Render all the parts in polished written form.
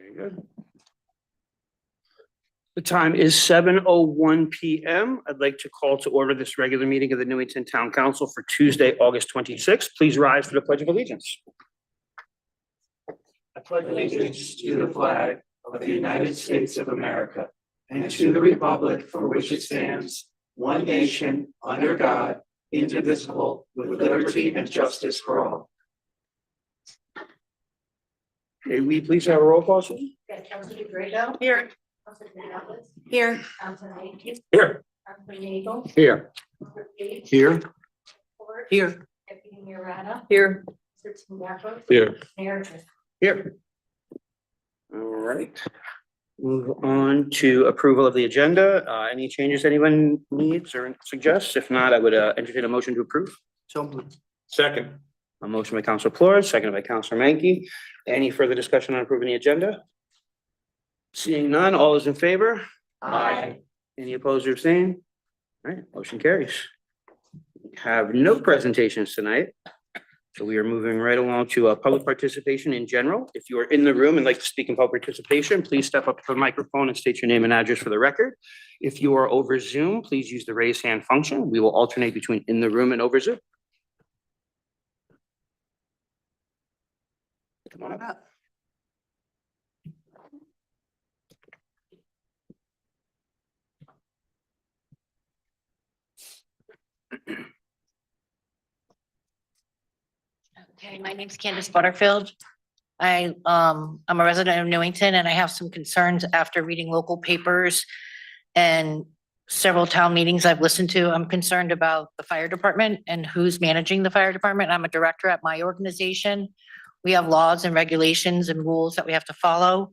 Very good. The time is 7:01 p.m. I'd like to call to order this regular meeting of the Newington Town Council for Tuesday, August 26th. Please rise for the Pledge of Allegiance. I pledge allegiance to the flag of the United States of America and to the republic for which it stands, one nation, under God, indivisible, with liberty and justice for all. May we please have a roll call, please? Councilor Grado. Here. Councilor Canales. Here. Councilor Yankee. Here. Councilor Nagel. Here. Councilor Page. Here. Ford. Here. Deputy Mayor Rada. Here. Councilor Tingley. Here. Mayor Driscoll. Here. All right. Move on to approval of the agenda. Any changes anyone needs or suggests? If not, I would entertain a motion to approve. So moved. Second. A motion by Councilor Flores, seconded by Councilor Mankey. Any further discussion on approving the agenda? Seeing none, all is in favor? Aye. Any opposed or abstained? All right, motion carries. We have no presentations tonight. So we are moving right along to public participation in general. If you are in the room and like to speak in public participation, please step up to the microphone and state your name and address for the record. If you are over Zoom, please use the raise hand function. We will alternate between in the room and over Zoom. Come on up. Okay, my name's Candace Butterfield. I'm a resident of Newington and I have some concerns after reading local papers and several town meetings I've listened to. I'm concerned about the fire department and who's managing the fire department. I'm a director at my organization. We have laws and regulations and rules that we have to follow.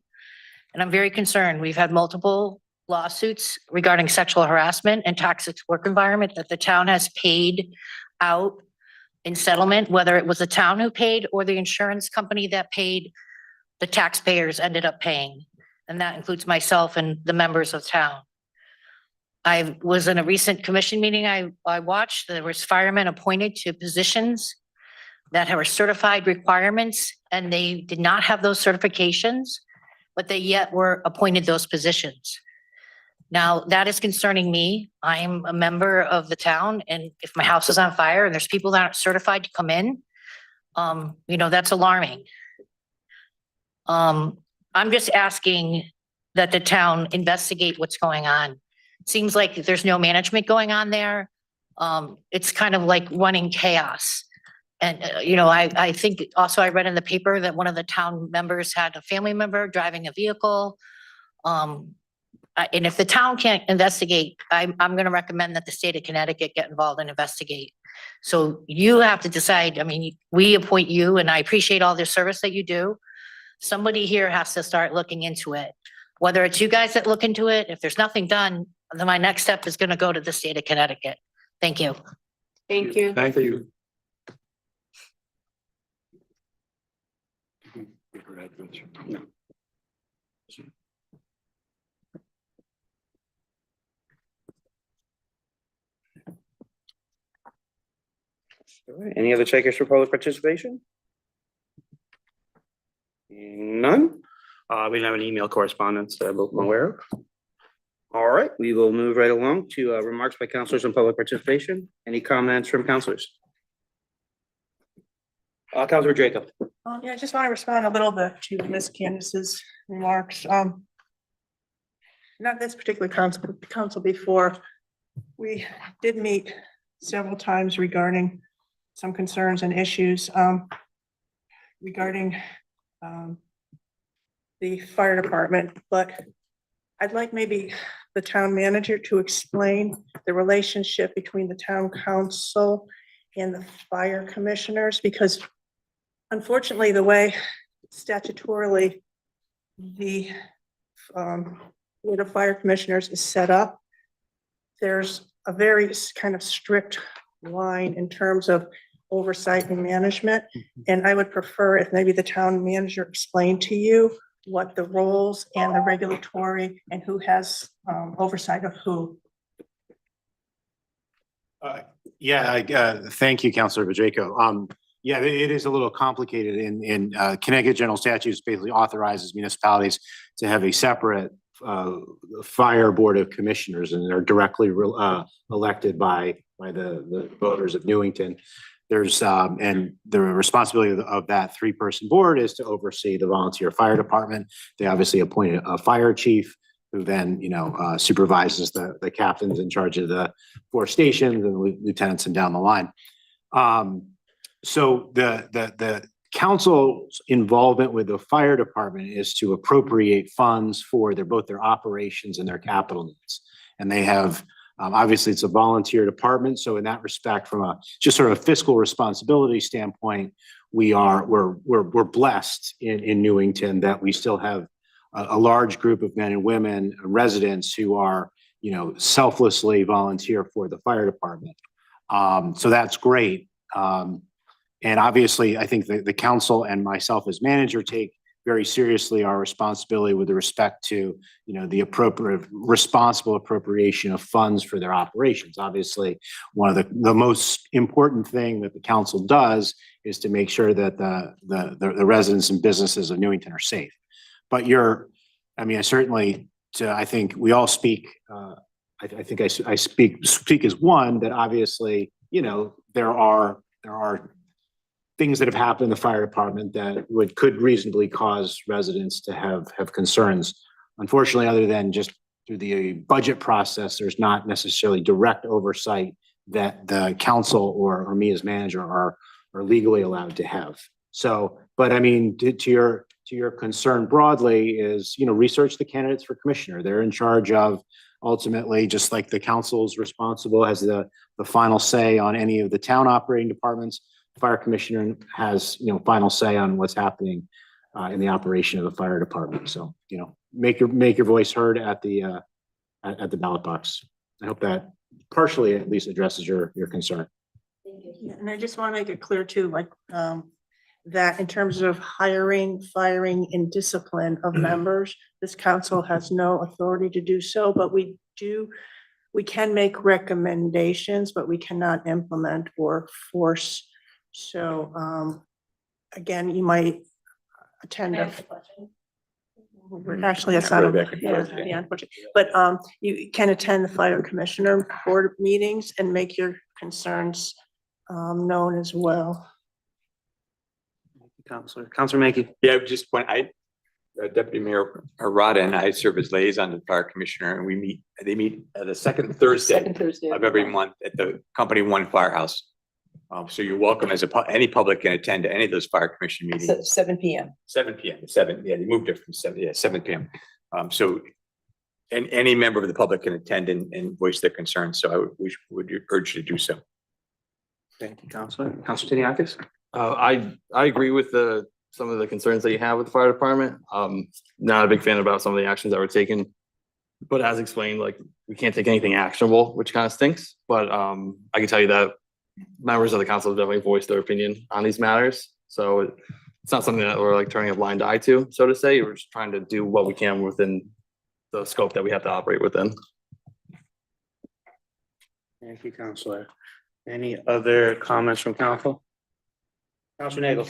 And I'm very concerned. We've had multiple lawsuits regarding sexual harassment and toxic work environment that the town has paid out in settlement, whether it was the town who paid or the insurance company that paid, the taxpayers ended up paying. And that includes myself and the members of town. I was in a recent commission meeting I watched, there was firemen appointed to positions that have certified requirements and they did not have those certifications, but they yet were appointed those positions. Now, that is concerning me. I'm a member of the town, and if my house is on fire and there's people that aren't certified to come in, that's alarming. I'm just asking that the town investigate what's going on. Seems like there's no management going on there. It's kind of like running chaos. And, I think also I read in the paper that one of the town members had a family member driving a vehicle. And if the town can't investigate, I'm going to recommend that the state of Connecticut get involved and investigate. So you have to decide. I mean, we appoint you and I appreciate all the service that you do. Somebody here has to start looking into it. Whether it's you guys that look into it, if there's nothing done, then my next step is going to go to the state of Connecticut. Thank you. Thank you. Thank you. No. All right, any other takers for public participation? None? We don't have an email correspondence that I'm aware of. All right, we will move right along to remarks by councilors on public participation. Any comments from councilors? Councilor Jacob. Yeah, I just want to respond a little bit to Ms. Candace's remarks. Not this particular council before. We did meet several times regarding some concerns and issues regarding the fire department, but I'd like maybe the town manager to explain the relationship between the town council and the fire commissioners, because unfortunately, the way statutorily the Board of Fire Commissioners is set up, there's a very kind of strict line in terms of oversight and management. And I would prefer if maybe the town manager explained to you what the roles and the regulatory and who has oversight of who. Thank you, Councilor Vajeco. Yeah, it is a little complicated in Connecticut General Statutes basically authorizes municipalities to have a separate fire board of commissioners, and they're directly elected by the voters of Newington. There's and the responsibility of that three-person board is to oversee the volunteer fire department. They obviously appoint a fire chief who then, supervises the captains in charge of the 4 stations and lieutenants and down the line. So the council's involvement with the fire department is to appropriate funds for both their operations and their capital needs. And they have, obviously it's a volunteer department. So in that respect, from a just sort of fiscal responsibility standpoint, we're blessed in Newington that we still have a large group of men and women, residents who are, selflessly volunteer for the fire department. So that's great. And obviously, I think the council and myself as manager take very seriously our responsibility with respect to, the responsible appropriation of funds for their operations. Obviously, one of the most important thing that the council does is to make sure that the residents and businesses of Newington are safe. But I think we all speak, I think I speak as one that obviously, there are things that have happened in the fire department that could reasonably cause residents to have concerns. Unfortunately, other than just through the budget process, there's not necessarily direct oversight that the council or me as manager are legally allowed to have. So, but I mean, to your concern broadly is, research the candidates for commissioner. They're in charge of ultimately, just like the council's responsible, has the final say on any of the town operating departments. Fire commissioner has, final say on what's happening in the operation of the fire department. So, make your voice heard at the ballot box. I hope that partially at least addresses your concern. Yeah, and I just want to make it clear too, that in terms of hiring, firing, and discipline of members, this council has no authority to do so, but we can make recommendations, but we cannot implement or force. So, again, you might attend. Actually, that's not, unfortunately, but you can attend the fire commissioner board meetings and make your concerns known as well. Counselor Mankey. Yeah, just point, Deputy Mayor Arada and I serve as liaison to the fire commissioner, and they meet the second Thursday of every month at the Company One Firehouse. So you're welcome any public can attend to any of those fire commission meetings. 7 p.m. 7 p.m. They moved it from 7 p.m. So any member of the public can attend and voice their concerns. So we would urge you to do so. Thank you, Counselor. Counselor Tiniakis. I agree with some of the concerns that you have with the fire department. Not a big fan about some of the actions that were taken, but as explained, we can't take anything actionable, which kind of stinks. But I can tell you that members of the council have definitely voiced their opinion on these matters. So it's not something that we're turning a blind eye to, so to say. We're just trying to do what we can within the scope that we have to operate within. Thank you, Counselor. Any other comments from council? Counselor Nagel.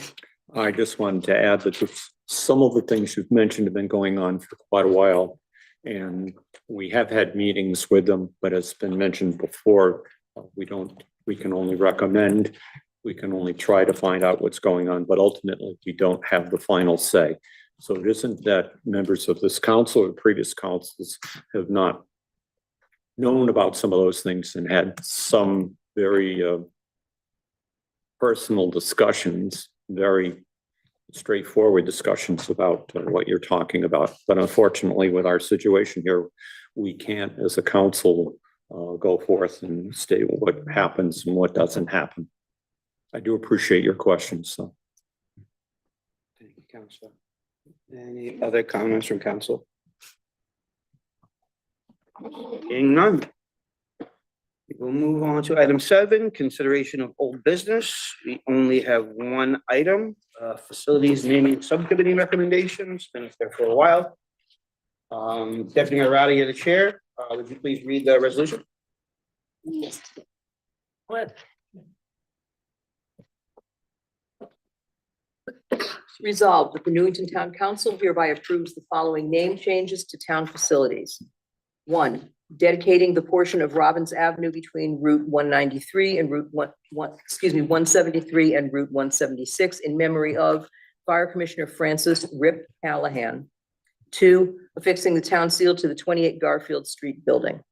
I just wanted to add that some of the things you've mentioned have been going on for quite a while, and we have had meetings with them, but as been mentioned before, we can only recommend, we can only try to find out what's going on, but ultimately we don't have the final say. So it isn't that members of this council or previous councils have not known about some of those things and had some very personal discussions, very straightforward discussions about what you're talking about. But unfortunately, with our situation here, we can't, as a council, go forth and state what happens and what doesn't happen. I do appreciate your questions. So. Thank you, Counselor. Any other comments from council? Seeing none. We'll move on to item 7, consideration of old business. We only have one item, facilities naming subcommittee recommendations. Been there for a while. Deputy Arada, you're the chair. Would you please read the resolution? What? Resolved that the Newington Town Council hereby approves the following name changes to town facilities. 1, dedicating the portion of Robbins Avenue between Route 193 and Route 173 and Route 176 in memory of Fire Commissioner Francis Rip Callahan. 2, affixing the town seal to the 28 Garfield Street building.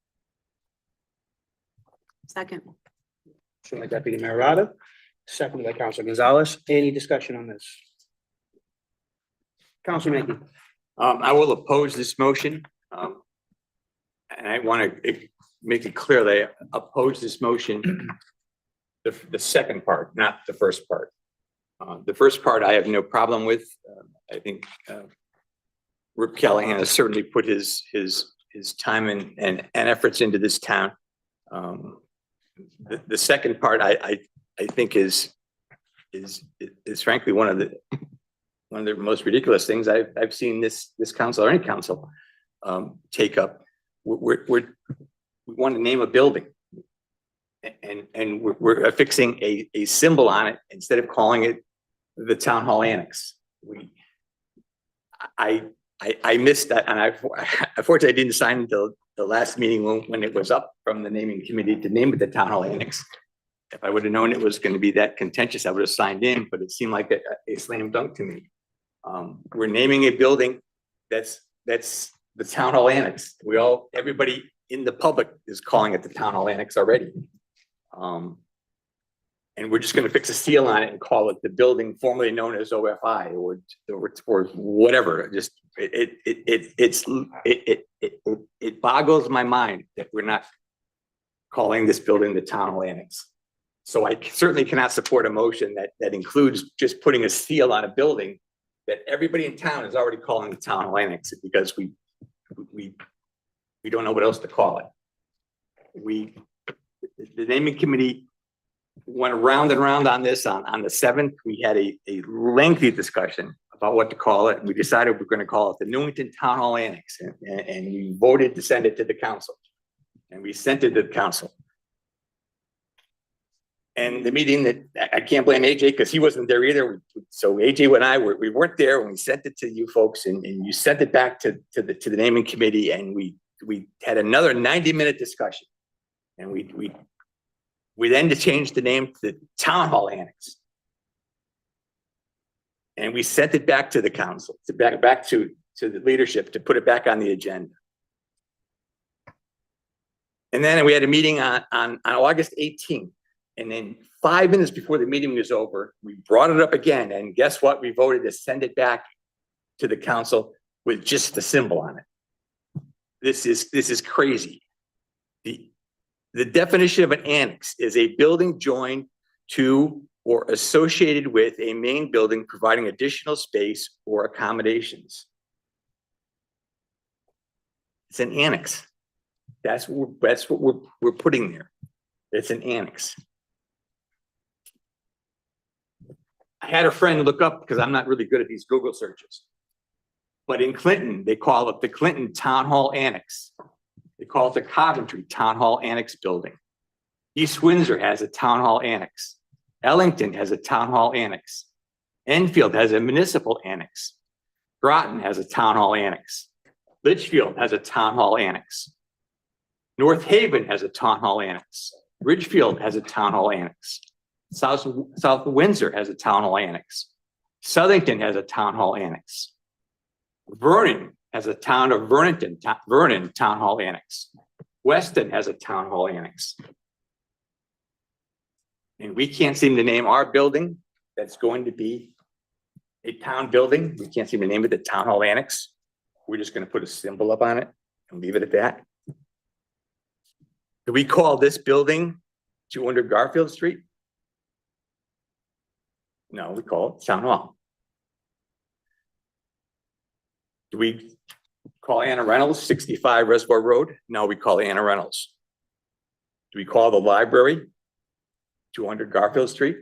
Second. Motion by Deputy Mayor Rada, second by Council Gonzalez. Any discussion on this? Council Mackey. I will oppose this motion. And I want to make it clear that I oppose this motion. The second part, not the first part. The first part I have no problem with. I think Rip Callahan has certainly put his time and efforts into this town. The second part I think is frankly one of the most ridiculous things I've seen this council or any council take up. We want to name a building, and we're affixing a symbol on it instead of calling it the Town Hall Annex. I missed that, and unfortunately I didn't sign until the last meeting when it was up from the naming committee to name it the Town Hall Annex. If I would have known it was going to be that contentious, I would have signed in, but it seemed like a slam dunk to me. We're naming a building that's the Town Hall Annex. Everybody in the public is calling it the Town Hall Annex already. And we're just gonna fix a seal on it and call it the building formerly known as OFI or whatever. Just, it boggles my mind that we're not calling this building the Town Hall Annex. So I certainly cannot support a motion that includes just putting a seal on a building that everybody in town is already calling the Town Hall Annex because we don't know what else to call it. The naming committee went around and around on this on the 7th. We had a lengthy discussion about what to call it. We decided we're going to call it the Newington Town Hall Annex, and we voted to send it to the council, and we sent it to the council. And the meeting that I can't blame AJ because he wasn't there either. So AJ and I we weren't there when we sent it to you folks, and you sent it back to the naming committee, and we had another 90-minute discussion, and we then changed the name to the Town Hall Annex, and we sent it back to the council, back to the leadership to put it back on the agenda. And then we had a meeting on August 18th. And then 5 minutes before the meeting was over, we brought it up again. And guess what? We voted to send it back to the council with just the symbol on it. This is crazy. The definition of an annex is a building joined to or associated with a main building providing additional space or accommodations. It's an annex. That's what we're putting there. It's an annex. I had a friend look up, because I'm not really good at these Google searches, but in Clinton, they call it the Clinton Town Hall Annex. They call it the Coventry Town Hall Annex building. East Windsor has a Town Hall Annex. Ellington has a Town Hall Annex. Enfield has a municipal annex. Groton has a Town Hall Annex. Litchfield has a Town Hall Annex. North Haven has a Town Hall Annex. Ridgefield has a Town Hall Annex. South Windsor has a Town Hall Annex. Southington has a Town Hall Annex. Vernon has a Vernon Town Hall Annex. Weston has a Town Hall Annex. And we can't seem to name our building that's going to be a town building. We can't seem to name it the Town Hall Annex. We're just going to put a symbol up on it and leave it at that. Do we call this building 200 Garfield Street? No, we call it Town Hall. Do we call Anna Reynolds 65 Reservoir Road? No, we call Anna Reynolds. Do we call the library 200 Garfield Street?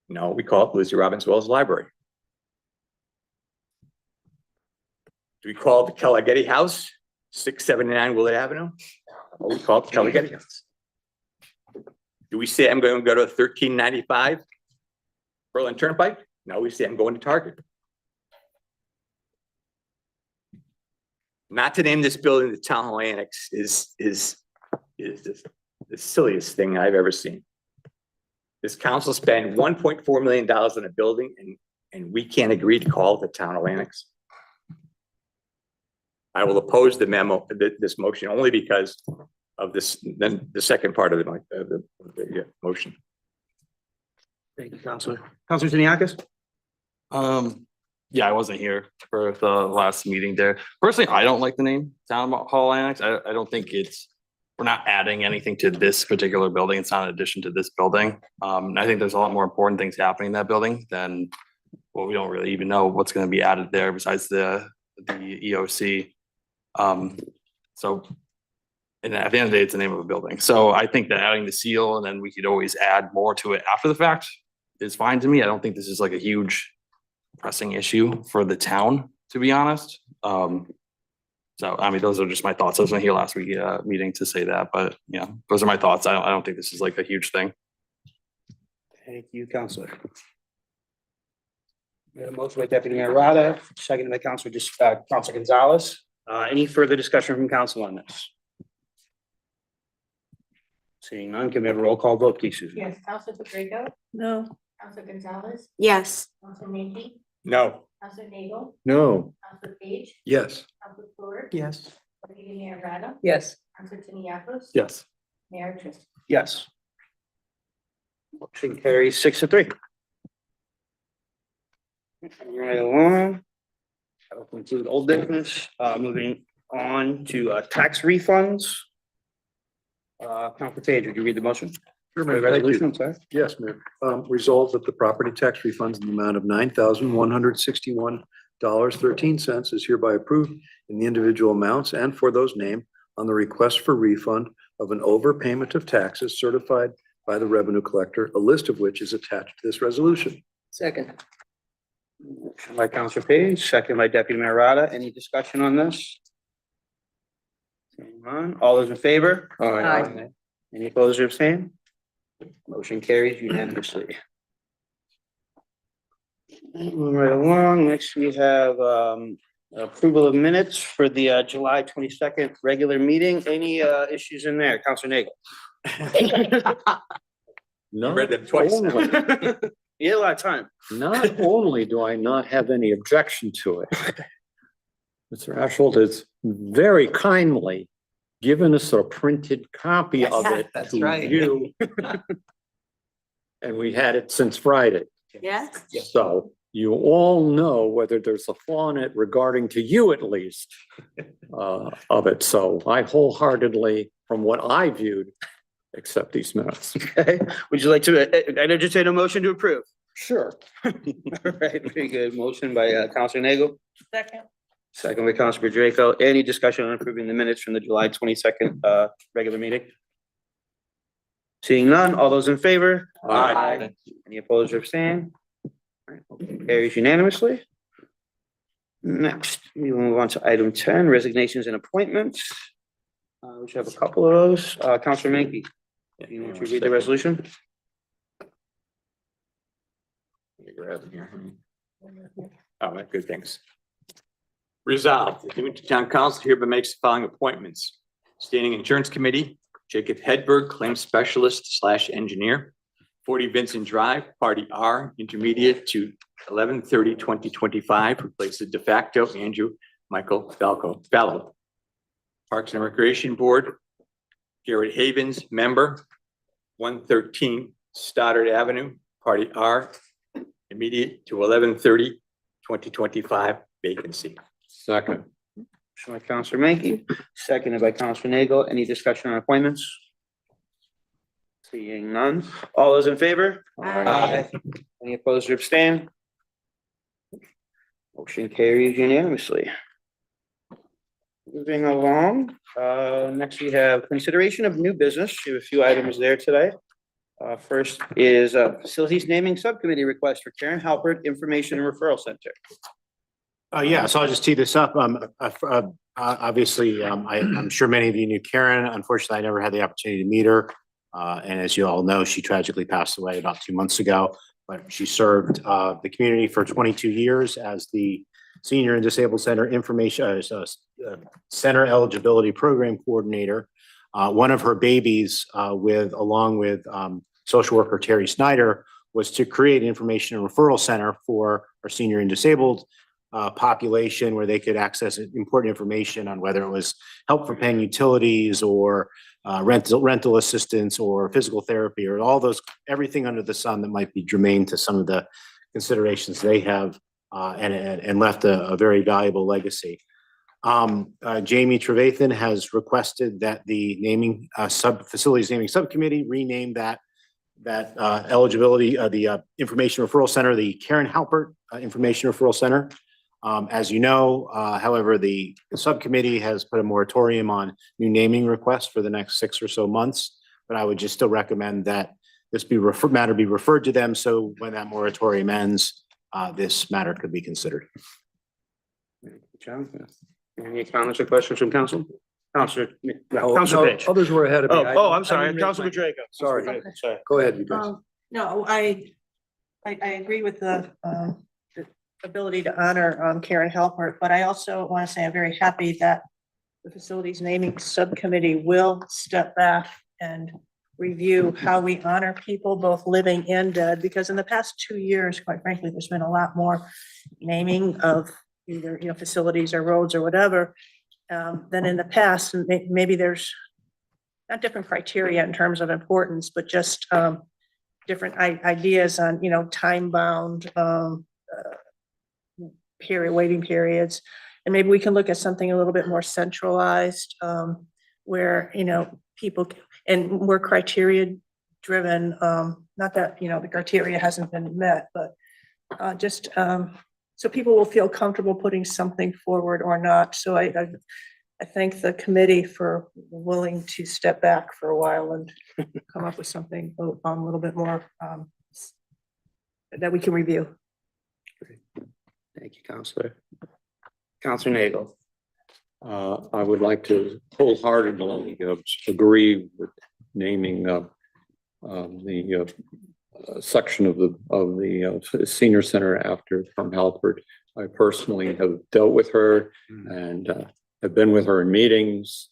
No, we call it Lucy Robbins Wells Library. Do we call it the Kellighetti House 679 Willard Avenue? No, we call it the Kellighetti House. Do we say I'm going to go to 1395 Berlin Turnpike? No, we say I'm going to Target. not to name this building the Town Hall Annex is just the silliest thing I've ever seen. This council spent $1.4 million on a building and we can't agree to call it the Town Hall Annex. I will oppose the memo, this motion only because of this, then the second part of the motion. Thank you, Counselor. Counselor Siniakis? Yeah, I wasn't here for the last meeting there. Personally, I don't like the name Town Hall Annex. I don't think we're not adding anything to this particular building. It's not an addition to this building. And I think there's a lot more important things happening in that building than, well, we don't really even know what's gonna be added there besides the EOC. So, and at the end of the day, it's the name of a building. So I think that adding the seal and then we could always add more to it after the fact is fine to me. I don't think this is like a huge pressing issue for the town, to be honest. So, I mean, those are just my thoughts. I wasn't here last week, meeting to say that, but yeah, those are my thoughts. I don't think this is like a huge thing. Thank you, Counselor. We have a motion by Deputy Mayor Rada, seconded by Counselor Gonzalez. Any further discussion from council on this? Seeing none, can we have a roll call vote, please, Susan? Yes, Counselor Patrico, No. Counselor Gonzalez, Yes. Counselor Menke, No. Counselor Nagel, No. Counselor Page, Yes. Counselor Ford, Yes. Deputy Mayor Rada, Yes. Counselor Tiniakos, Yes. Mayor Tristan. Yes. Motion carries 6-3. Right along. That'll conclude old business. Moving on to tax refunds. Counselor Page, would you read the motion? Sure, The Mayor. Thank you. resolution, I'm sorry. Yes, Mayor. Resolved that the property tax refunds in the amount of $9,161.13 is hereby approved in the individual amounts and for those named on the request for refund of an overpayment of taxes certified by the revenue collector, a list of which is attached to this resolution. Second. Motion by Counselor Page, second by Deputy Mayor Rada. Any discussion on this? Seeing none. All those in favor? Aye. Any opposed or abstain? Motion carries unanimously. Moving right along, next we have approval of minutes for the July 22nd regular meeting. Any issues in there? Counselor Nagel? Not Read them twice now. only- You had a lot of time. Not only do I not have any objection to it, Mr. Ashhold has very kindly given us a printed copy of it That's to right. view. And we had it since Friday. Yes. So you all know whether there's a flaw in it regarding to you at least of it. So I wholeheartedly, from what I viewed, accept these minutes. Okay, would you like to, I entertain a motion to approve? Sure. All right, very good. Motion by Counselor Nagel, Second. second by Counselor Draco. Any discussion on approving the minutes from the July 22nd regular meeting? Seeing none, all those in favor? Aye. Any opposed or abstain? All right, motion carries unanimously. Next, we will move on to item 10, resignations and appointments. We should have a couple of those. Counselor Menke, you want to read the resolution? Let me grab them here. All right, good, thanks. Resolved, the Newington Town Council hereby makes the following appointments. Standing Insurance Committee, Jacob Hedberg, Claims Specialist / Engineer, 40 Vincent Drive, Party R, Intermediate to 11/30/2025, replaces de facto Andrew Michael Fallow. Parks and Recreation Board, Garrett Havens, Member, 113 Stoddard Avenue, Party R, immediate to 11/30/2025, vacancy. Second. Motion by Counselor Menke, seconded by Counselor Nagel. Any discussion on appointments? Seeing none. All those in favor? Aye. Any opposed or abstain? Motion carries unanimously. Moving along, next we have consideration of new business. We have a few items there today. First is Facilities Naming Subcommittee request for Karen Halpert Information and Referral Center. Yeah, so I'll just tee this up. Obviously, I'm sure many of you knew Karen. Unfortunately, I never had the opportunity to meet her. And as you all know, she tragically passed away about 2 months ago, but she served the community for 22 years as the Senior and Disabled Center Information, Center Eligibility Program Coordinator. One of her babies along with social worker Terry Snyder was to create an information and referral center for our senior and disabled population where they could access important information on whether it was help for paying utilities or rental assistance or physical therapy or all those, everything under the sun that might be germane to some of the considerations they have and left a very valuable legacy. Jamie Trevathan has requested that the facilities naming subcommittee rename that eligibility, the Information Referral Center, the Karen Halpert Information Referral Center. As you know, however, the subcommittee has put a moratorium on new naming requests for the next 6 or so months, but I would just still recommend that this matter be referred to them. So when that moratorium ends, this matter could be considered. John, any comments or questions from council? Counselor No, Page. others were ahead of me. I'm I sorry. didn't make Counselor my- Drago. Sorry. Go ahead, you guys. No, I agree with the ability to honor Karen Halpert, but I also want to say I'm very happy that the facilities naming subcommittee will step back and review how we honor people, both living and dead, because in the past 2 years, quite frankly, there's been a lot more naming of either, facilities or roads or whatever, than in the past. And maybe there's not different criteria in terms of importance, but just different ideas on, time-bound waiting periods. And maybe we can look at something a little bit more centralized, where, people and more criteria driven, not that, the criteria hasn't been met, but just so people will feel comfortable putting something forward or not. So I thank the committee for willing to step back for a while and come up with something a little bit more that we can review. Thank you, Counselor. Counselor Nagel. I would like to wholeheartedly agree with naming the section of the senior center after Tom Halpert. I personally have dealt with her and have been with her in meetings,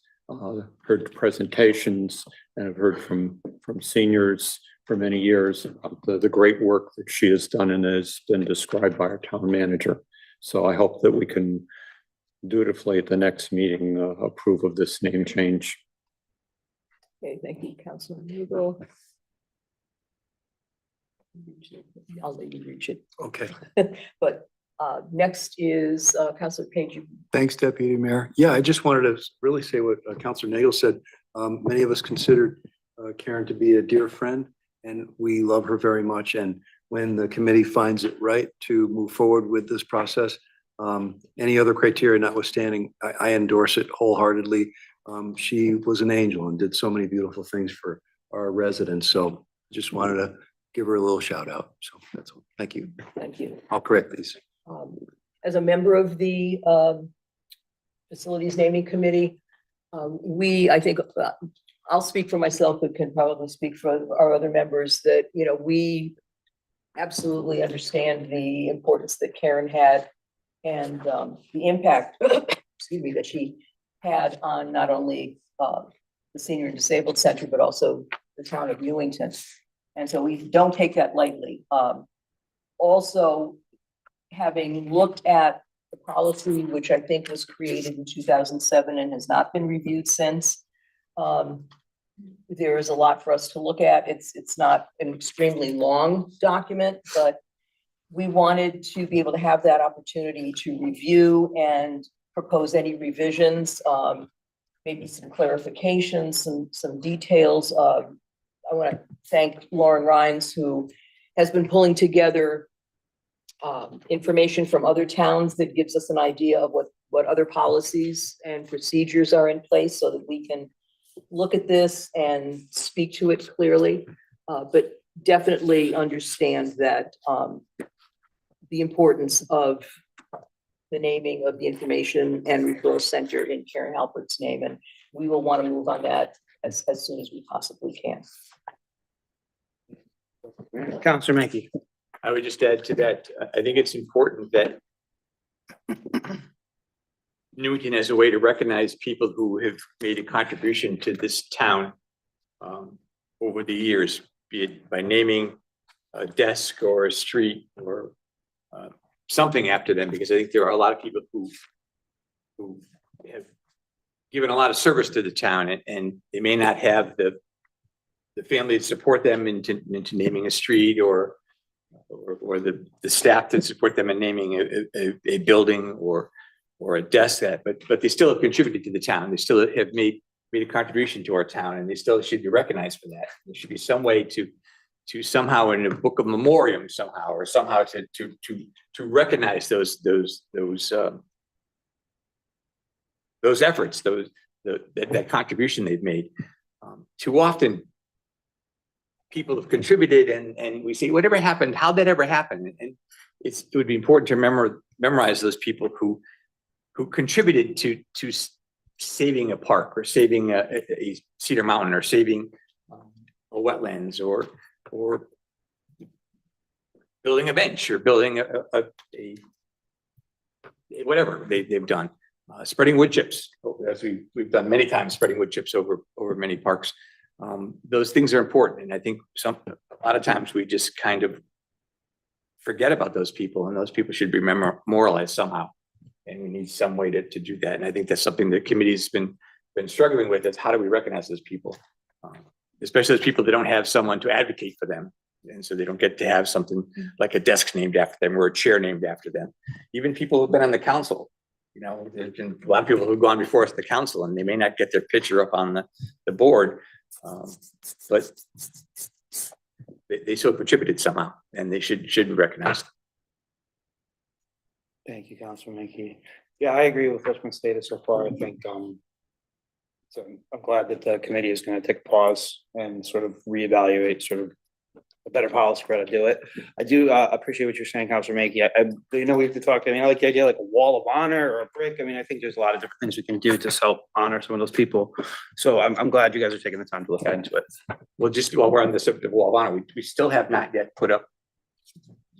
heard presentations, and have heard from seniors for many years about the great work that she has done and has been described by our town manager. So I hope that we can dutifully at the next meeting approve of this name change. Okay, thank you, Councilor Newell. I'll let you reach it. Okay. But next is Councilor Page. Thanks, Deputy Mayor. Yeah, I just wanted to really say what Councilor Nagel said. Many of us considered Karen to be a dear friend, and we love her very much. And when the committee finds it right to move forward with this process, any other criteria notwithstanding, I endorse it wholeheartedly. She was an angel and did so many beautiful things for our residents. So just wanted to give her a little shout out. So that's all. Thank you. Thank you. I'll correct these. As a member of the Facilities Naming Committee, I think, I'll speak for myself, but can probably speak for our other members that, we absolutely understand the importance that Karen had and the impact, excuse me, that she had on not only the Senior and Disabled Center, but also the town of Newington. And so we don't take that lightly. Also, having looked at the policy, which I think was created in 2007 and has not been reviewed since, there is a lot for us to look at. It's not an extremely long document, but we wanted to be able to have that opportunity to review and propose any revisions, maybe some clarifications, some details. I want to thank Lauren Rhines, who has been pulling together information from other towns that gives us an idea of what other policies and procedures are in place so that we can look at this and speak to it clearly, but definitely understand that the importance of the naming of the Information and Referral Center in Karen Halpert's name, and we will want to move on that as soon as we possibly can. Counselor Mackey. I would just add to that, I think it's important that Newington as a way to recognize people who have made a contribution to this town over the years, be it by naming a desk or a street or something after them, because I think there are a lot of people who have given a lot of service to the town, and they may not have the family to support them into naming a street or the staff to support them in naming a building or a desk, but they still have contributed to the town. They still have made a contribution to our town, and they still should be recognized for that. There should be some way to somehow in a book of memoriam somehow, or somehow to recognize those efforts, that contribution they've made. Too often, people have contributed, and we say, whatever happened, how'd that ever happen? And it would be important to memorize those people who contributed to saving a park, or saving a Cedar Mountain, or saving a wetlands, or building a bench, or building a whatever they've done. Spreading wood chips, as we've done many times, spreading wood chips over many parks. Those things are important, and I think a lot of times we just kind of forget about those people, and those people should be memorialized somehow. And we need some way to do that. And I think that's something the committee's been struggling with, is how do we recognize those people? Especially those people that don't have someone to advocate for them. And so they don't get to have something like a desk named after them, or a chair named after them. Even people who've been on the council, there's been a lot of people who've gone before us, the council, and they may not get their picture up on the board, but they still contributed somehow, and they should be recognized. Thank you, Councilor Menke. Yeah, I agree with what's been stated so far. I think, so I'm glad that the committee is going to take a pause and sort of reevaluate sort of a better policy for how to do it. I do appreciate what you're saying, Councilor Menke. We have to talk. I like the idea like a wall of honor or a brick. I think there's a lot of different things we can do to help honor some of those people. So I'm glad you guys are taking the time to look into it. Well, just while we're on the subject of wall of honor, we still have not yet put up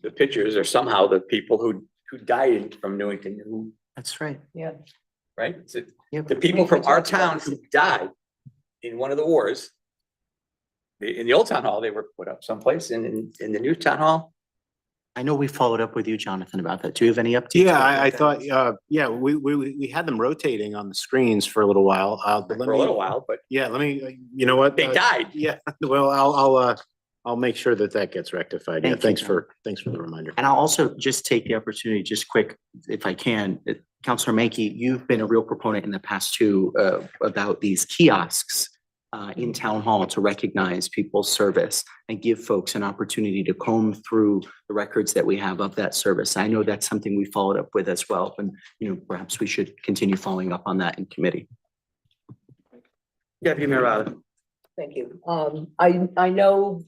the pictures, or somehow the people who died from Newington, That's right. Yeah. right? So the people from our town who died in one of the wars, in the old town hall, they were put up someplace, in the new town hall. I know we followed up with you, Jonathan, about that. Do you have any updates? Yeah, I thought, we had them rotating on the screens for a little while. For a little while, but Yeah, let me, you know what? they died. Yeah, well, I'll make sure that gets rectified. Yeah, Thank you, thanks for the reminder. And I'll also just take the opportunity, just quick, if I can, Councilor Menke, you've been a real proponent in the past too, about these kiosks in town hall to recognize people's service and give folks an opportunity to comb through the records that we have of that service. I know that's something we followed up with as well, and perhaps we should continue following up on that in committee. Deputy Mayor Rada. Thank you. I know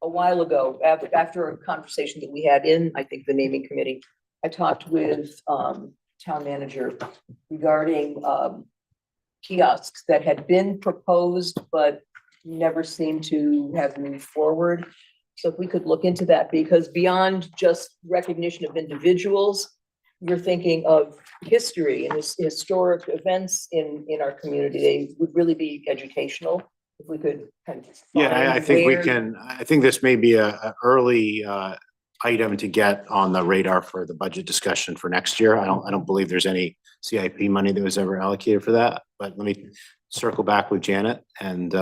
a while ago, after a conversation that we had in, I think, the naming committee, I talked with town manager regarding kiosks that had been proposed but never seemed to have moved forward. So if we could look into that, because beyond just recognition of individuals, you're thinking of history and historic events in our community. They would really be educational. If we could kind of. Yeah, I think we can, I think this may be a early item to get on the radar for the budget discussion for next year. I don't believe there's any CIP money that was ever allocated for that, but let me circle back with Janet and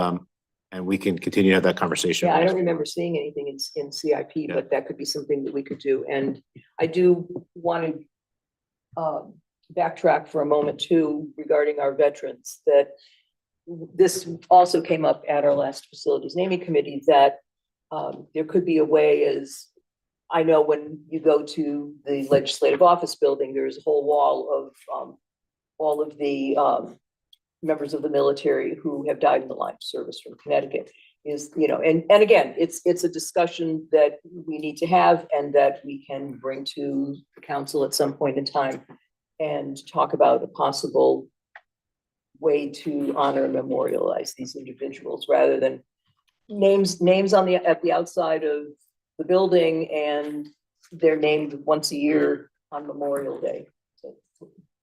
we can continue to have that conversation. Yeah, I don't remember seeing anything in CIP, but that could be something that we could do. And I do want to backtrack for a moment too regarding our veterans, that this also came up at our last facilities naming committee, that there could be a way, as I know when you go to the legislative office building, there's a whole wall of all of the members of the military who have died in the line of service from Connecticut. And again, it's a discussion that we need to have and that we can bring to the council at some point in time and talk about a possible way to honor and memorialize these individuals, rather than names at the outside of the building, and they're named once a year on Memorial Day. So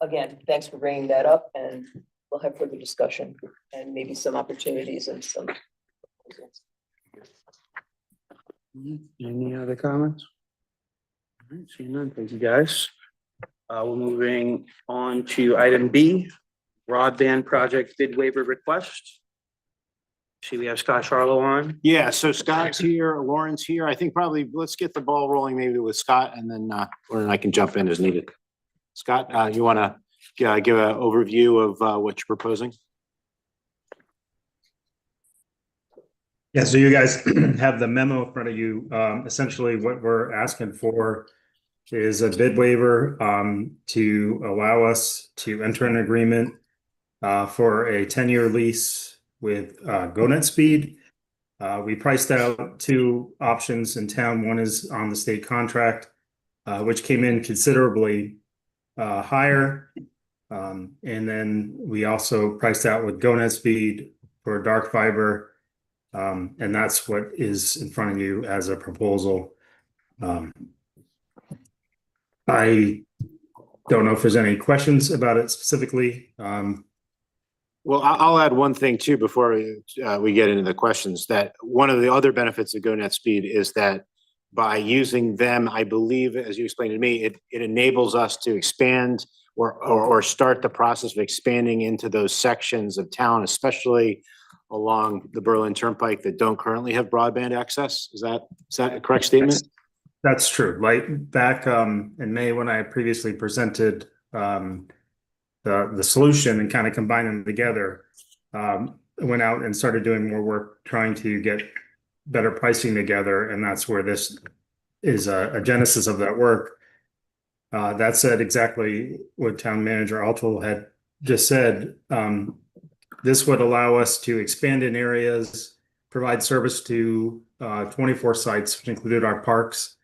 again, thanks for bringing that up, and we'll have further discussion and maybe some opportunities and some. Any other comments? All right, seeing none, thank you, guys. We're moving on to item B, broadband project bid waiver request. See, we have Scott Charlo on. Yeah, so Scott's here, Lauren's here. I think probably let's get the ball rolling maybe with Scott and then Lauren and I can jump in as needed. Scott, you want to give an overview of what you're proposing? Yeah, so you guys have the memo in front of you. Essentially what we're asking for is a bid waiver to allow us to enter an agreement for a 10-year lease with GoNet Speed. We priced out two options in town. One is on the state contract, which came in considerably higher. And then we also priced out with GoNet Speed for dark fiber. And that's what is in front of you as a proposal. I don't know if there's any questions about it specifically. Well, I'll add one thing too before we get into the questions, that one of the other benefits of GoNet Speed is that by using them, I believe, as you explained to me, it enables us to expand or start the process of expanding into those sections of town, especially along the Berlin Turnpike that don't currently have broadband access. Is that a correct statement? That's true. Like back in May when I previously presented the solution and kind of combining them together, I went out and started doing more work trying to get better pricing together, and that's where this is a genesis of that work. That said, exactly what Town Manager Alto had just said. This would allow us to expand in areas, provide service to 24 sites, which included our parks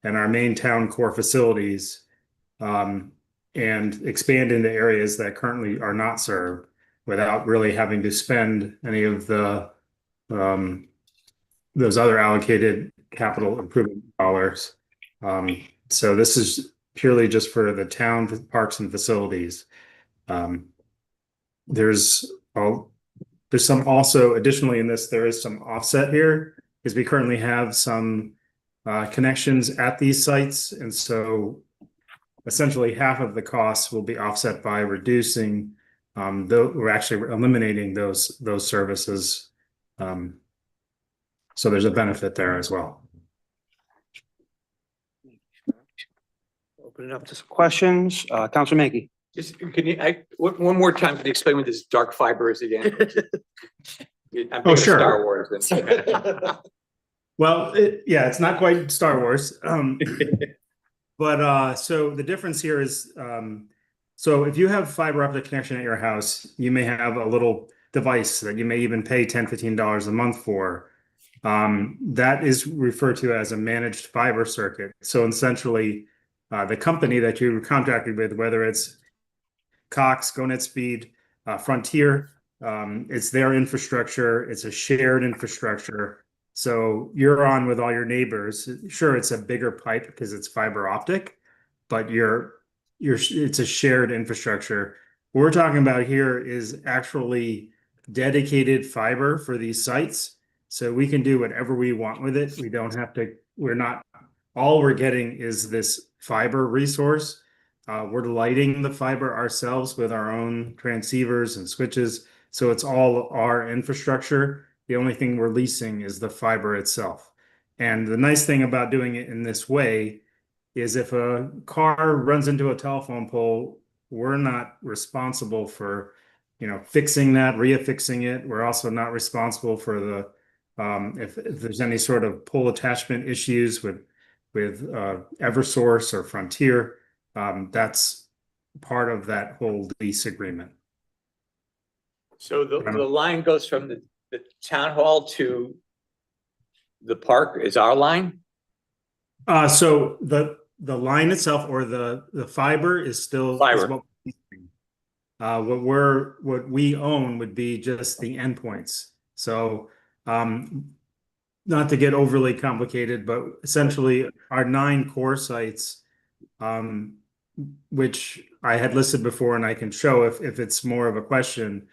and our main town core facilities, and expand into areas that currently are not served without really having to spend any of the those other allocated capital improvement dollars. So this is purely just for the town parks and facilities. There's some also additionally in this, there is some offset here because we currently have some connections at these sites. And so essentially half of the costs will be offset by reducing, we're actually eliminating those services. So there's a benefit there as well. Open it up to some questions. Councilor Mackey. Just, one more time, can you explain what this dark fiber is again? I'm thinking sure. Star Wars. Well, it's not quite Star Wars. But so the difference here is, so if you have fiber optic connection at your house, you may have a little device that you may even pay $10, $15 a month for. That is referred to as a managed fiber circuit. So essentially, the company that you're contracted with, whether it's Cox, GoNet Speed, Frontier, it's their infrastructure. It's a shared infrastructure. So you're on with all your neighbors. Sure, it's a bigger pipe because it's fiber optic, but it's a shared infrastructure. What we're talking about here is actually dedicated fiber for these sites. So we can do whatever we want with it. We don't have to, all we're getting is this fiber resource. We're lighting the fiber ourselves with our own transceivers and switches. So it's all our infrastructure. The only thing we're leasing is the fiber itself. And the nice thing about doing it in this way is if a car runs into a telephone pole, we're not responsible for, fixing that, reaffixing it. We're also not responsible for the, if there's any sort of pole attachment issues with Eversource or Frontier. That's part of that whole lease agreement. So the line goes from the town hall to the park is our line? So the line itself or the fiber is still Fiber. What we own would be just the endpoints. So not to get overly complicated, but essentially our 9 core sites, which I had listed before and I can show if it's more of a question.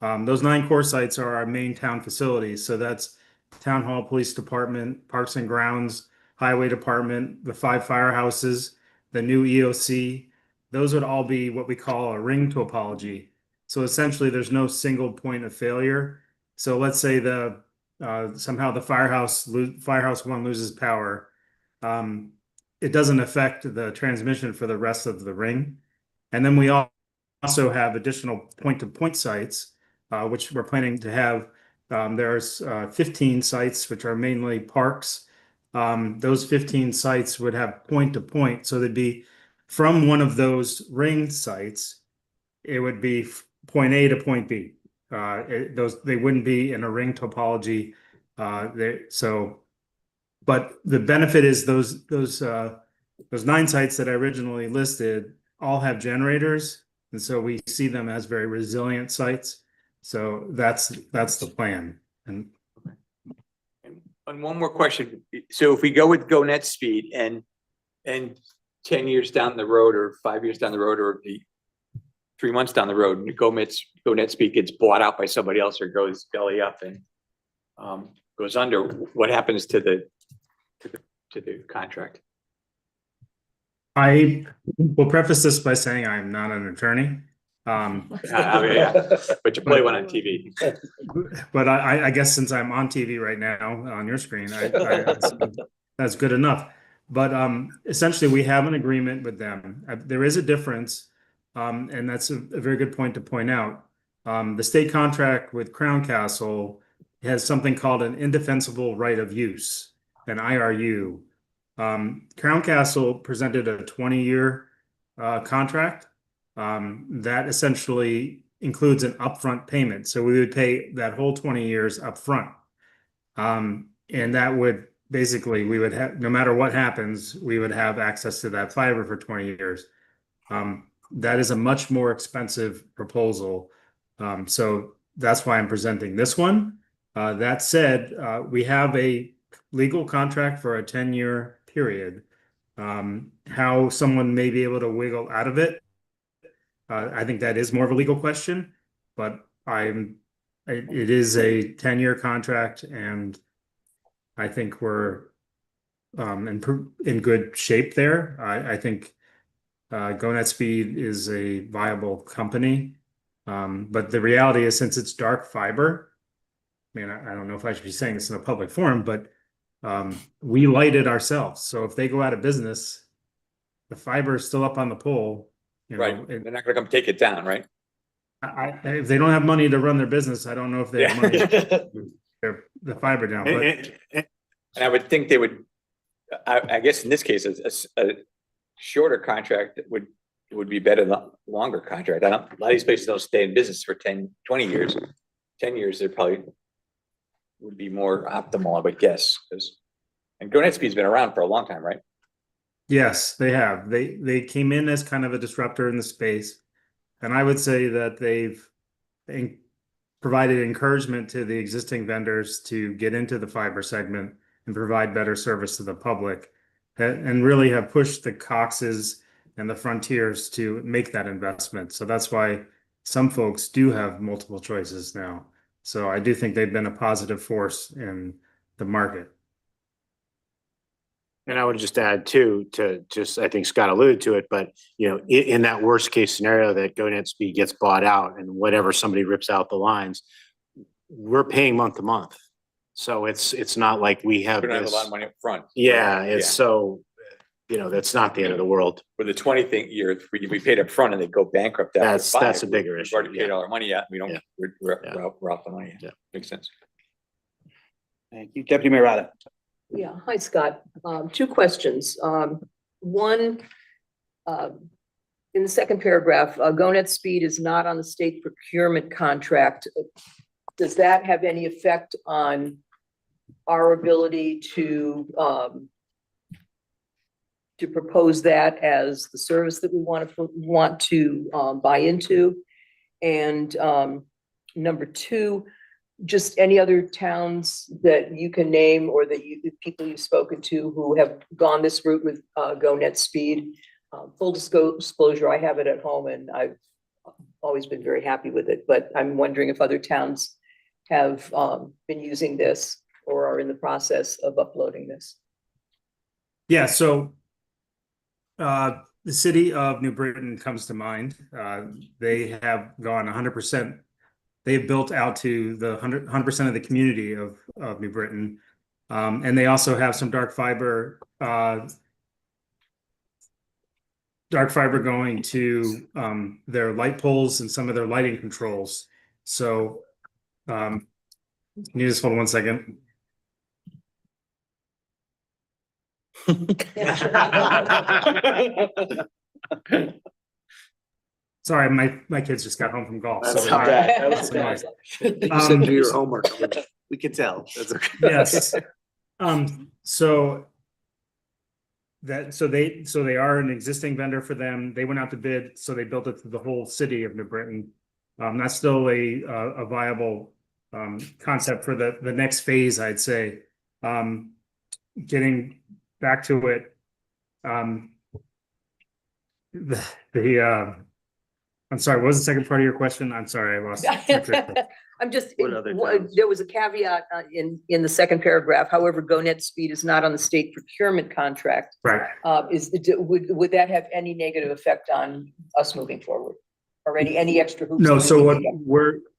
Those 9 core sites are our main town facilities. So that's Town Hall, Police Department, Parks and Grounds, Highway Department, the 5 firehouses, the new EOC. Those would all be what we call a ring topology. So essentially, there's no single point of failure. So let's say somehow the firehouse 1 loses power. It doesn't affect the transmission for the rest of the ring. And then we also have additional point-to-point sites, which we're planning to have. There's 15 sites, which are mainly parks. Those 15 sites would have point-to-point. So they'd be from one of those ring sites, it would be point A to point B. They wouldn't be in a ring topology. But the benefit is those 9 sites that I originally listed all have generators, and so we see them as very resilient sites. So that's the plan. And one more question. So if we go with GoNet Speed and 10 years down the road or 5 years down the road or 3 months down the road, GoNet Speed gets bought out by somebody else or goes belly up and goes under, what happens to the contract? I will preface this by saying I am not an attorney. Yeah, but you play one on TV. But I guess since I'm on TV right now on your screen, that's good enough. But essentially, we have an agreement with them. There is a difference, and that's a very good point to point out. The state contract with Crown Castle has something called an indefensible right of use, an IRU. Crown Castle presented a 20-year contract that essentially includes an upfront payment. So we would pay that whole 20 years upfront. And that would basically, we would have, no matter what happens, we would have access to that fiber for 20 years. That is a much more expensive proposal. So that's why I'm presenting this one. That said, we have a legal contract for a 10-year period. How someone may be able to wiggle out of it, I think that is more of a legal question, but it is a 10-year contract, and I think we're in good shape there. I think GoNet Speed is a viable company, but the reality is, since it's dark fiber, I mean, I don't know if I should be saying this in a public forum, but we light it ourselves. So if they go out of business, the fiber is still up on the pole. Right, they're not gonna come take it down, right? If they don't have money to run their business, I don't know if they have money to tear the fiber down. But And I would think they would, I guess in this case, a shorter contract would be better than a longer contract. A lot of these places don't stay in business for 10, 20 years. 10 years, they probably would be more optimal, I would guess. And GoNet Speed's been around for a long time, right? yes, they have. They came in as kind of a disruptor in the space, and I would say that they've provided encouragement to the existing vendors to get into the fiber segment and provide better service to the public, and really have pushed the Coxes and the Frontiers to make that investment. So that's why some folks do have multiple choices now. So I do think they've been a positive force in the market. And I would just add too, I think Scott alluded to it, but in that worst case scenario that GoNet Speed gets bought out and whatever, somebody rips out the lines, we're paying month to month. So it's not like we have We don't have a this. lot of money up front. Yeah, it's so, that's not the end of the world. For the 20 year, we paid up front and they go bankrupt after five. That's a bigger We've issue. already paid Yeah. all our money out. We don't, Yeah. we're off the money. Yeah. Makes sense. Thank you. Deputy Mayor Rada. Yeah, hi, Scott. 2 questions. One, in the second paragraph, GoNet Speed is not on the state procurement contract. Does that have any effect on our ability to propose that as the service that we want to buy into? And number 2, just any other towns that you can name or that the people you've spoken to who have gone this route with GoNet Speed, Full disclosure, I have it at home and I've always been very happy with it, but I'm wondering if other towns have been using this or are in the process of uploading this. Yeah, so the city of New Britain comes to mind. They have gone 100%. They've built out to the 100% of the community of New Britain. And they also have some dark fiber going to their light poles and some of their lighting controls. So can you just hold 1 second? Sorry, my kids just got home from golf. That's so not bad. that's the noise. You said do your homework. We can tell. That's okay. Yes. So they are an existing vendor for them. They went out to bid, so they built it to the whole city of New Britain. That's still a viable concept for the next phase, I'd say. Getting back to it, I'm sorry, what was the second part of your question? I'm sorry, I lost. I'm just, What other towns? there was a caveat in the second paragraph. However, GoNet Speed is not on the state procurement contract. Right. Would that have any negative effect on us moving forward? Or any extra hoops? No, that we so need what to get?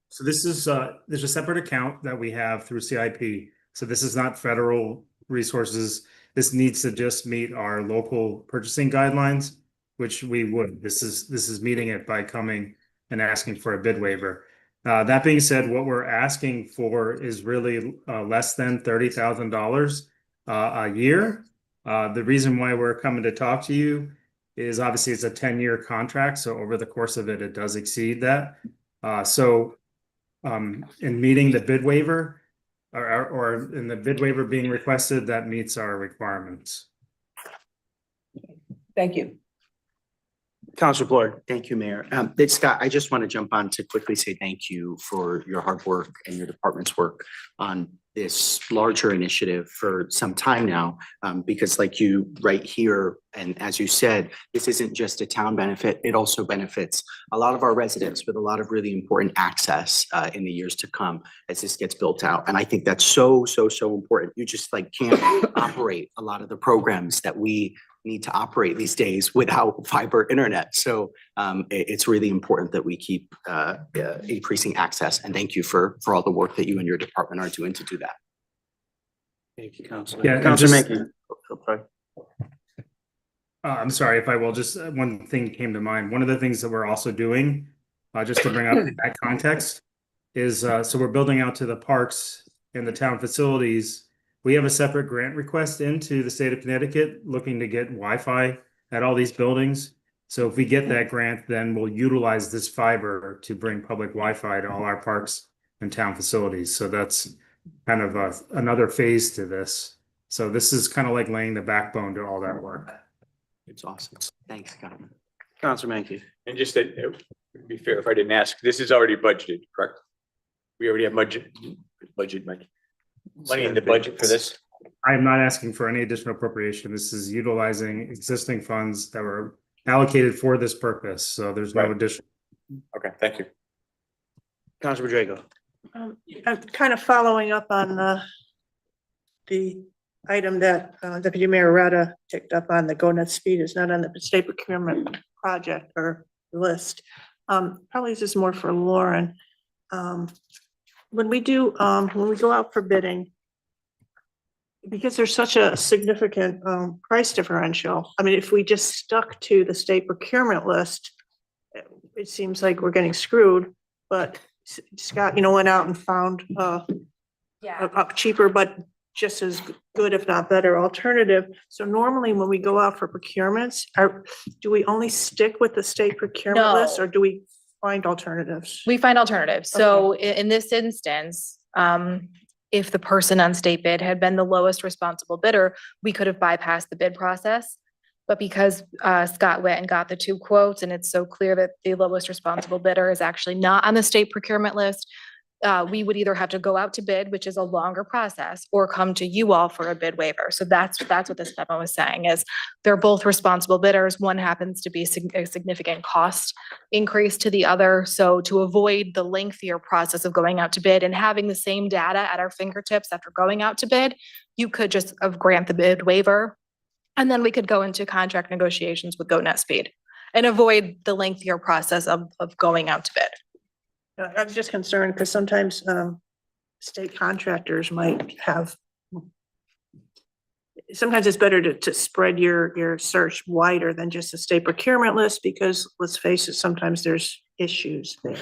so this is, there's a separate account that we have through CIP. So this is not federal resources. This needs to just meet our local purchasing guidelines, which we would. This is meeting it by coming and asking for a bid waiver. That being said, what we're asking for is really less than $30,000 a year. The reason why we're coming to talk to you is obviously it's a 10-year contract. So over the course of it, it does exceed that. In meeting the bid waiver or in the bid waiver being requested, that meets our requirements. Thank you. Council Floyd. Thank you, Mayor. Scott, I just want to jump on to quickly say thank you for your hard work and your department's work on this larger initiative for some time now. Because like you right here, and as you said, this isn't just a town benefit, it also benefits a lot of our residents with a lot of really important access in the years to come as this gets built out. And I think that's so important. You just like can't operate a lot of the programs that we need to operate these days without fiber internet. So it's really important that we keep increasing access. And thank you for all the work that you and your department are doing to do that. Thank you, Council. Yeah, and Council just- Mackey. I'm sorry if I will, just one thing came to mind. One of the things that we're also doing, just to bring up that context, is so we're building out to the parks and the town facilities. We have a separate grant request into the state of Connecticut looking to get Wi-Fi at all these buildings. So if we get that grant, then we'll utilize this fiber to bring public Wi-Fi to all our parks and town facilities. So that's kind of another phase to this. So this is kind of like laying the backbone to all that work. It's awesome. Thanks, Scott. Council Mackey. And just that, it would be fair if I didn't ask, this is already budgeted, correct? We already have budget money in the budget for this? I am not asking for any additional appropriation. This is utilizing existing funds that were allocated for this purpose. So there's no Right. additional. Okay, thank you. Council Drago. I'm kind of following up on the item that Deputy Mayor Rada picked up on. The GoNet Speed is not on the state procurement project or list. Probably this is more for Lauren. When we go out for bidding, because there's such a significant price differential, I mean, if we just stuck to the state procurement list, it seems like we're getting screwed. But Scott, went out and found a cheaper, but just as good, if not better, alternative. So normally when we go out for procurements, do we only stick with the state procurement list, No. or do we find alternatives? We find alternatives. So in this instance, if the person on state bid had been the lowest responsible bidder, we could have bypassed the bid process. But because Scott went and got the two quotes and it's so clear that the lowest responsible bidder is actually not on the state procurement list, we would either have to go out to bid, which is a longer process, or come to you all for a bid waiver. So that's what this memo was saying is they're both responsible bidders. One happens to be a significant cost increase to the other. So to avoid the lengthier process of going out to bid and having the same data at our fingertips after going out to bid, you could just grant the bid waiver. And then we could go into contract negotiations with GoNet Speed and avoid the lengthier process of going out to bid. I'm just concerned because sometimes state contractors might have. Sometimes it's better to spread your search wider than just a state procurement list, because let's face it, sometimes there's issues there.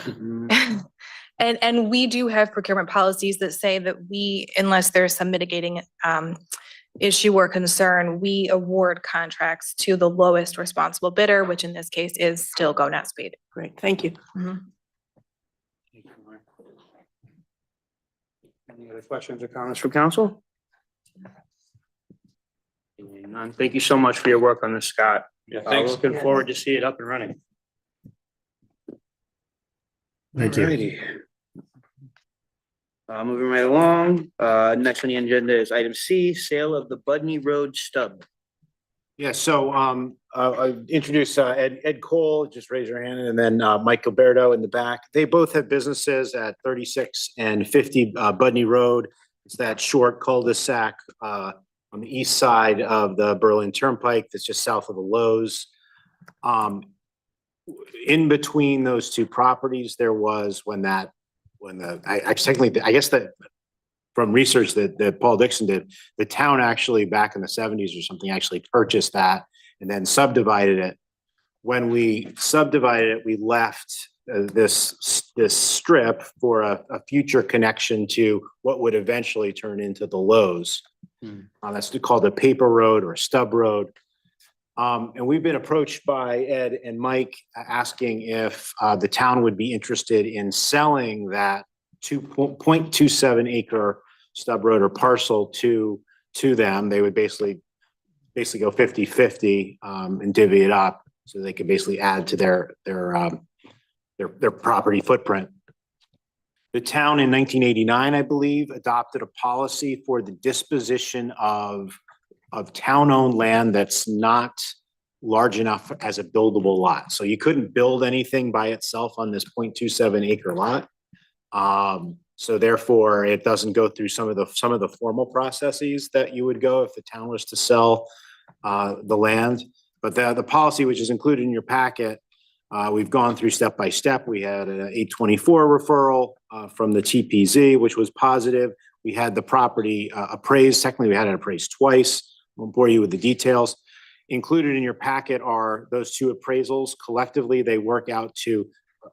And we do have procurement policies that say that unless there's some mitigating issue or concern, we award contracts to the lowest responsible bidder, which in this case is still GoNet Speed. Great, thank you. Any other questions or comments from council? Seeing none. Thank you so much for your work on this, Scott. Yeah, thanks. Looking forward to see it up and running. Thank you. Alrighty. Moving right along, next on the agenda is item C, sale of the Budney Road stub. Yeah, so I'll introduce Ed Cole, just raise your hand, and then Mike Gilberto in the back. They both have businesses at 36 and 50 Budney Road. It's that short cul-de-sac on the east side of the Berlin Turnpike that's just south of the Lowe's. In between those two properties, there was I guess that from research that Paul Dixon did, the town actually back in the 70s or something actually purchased that and then subdivided it. When we subdivided it, we left this strip for a future connection to what would eventually turn into the Lowe's. That's called a paper road or a stub road. And we've been approached by Ed and Mike asking if the town would be interested in selling that 2.27 acre stub road or parcel to them. They would basically go 50-50 and divvy it up so they could basically add to their property footprint. The town in 1989, I believe, adopted a policy for the disposition of town-owned land that's not large enough as a buildable lot. So you couldn't build anything by itself on this 0.27 acre lot. So therefore, it doesn't go through some of the formal processes that you would go if the town was to sell the land. But the policy, which is included in your packet, we've gone through step by step. We had an 824 referral from the TPZ, which was positive. We had the property appraised. Technically, we had it appraised twice. I won't bore you with the details. Included in your packet are those two appraisals. Collectively, they work out to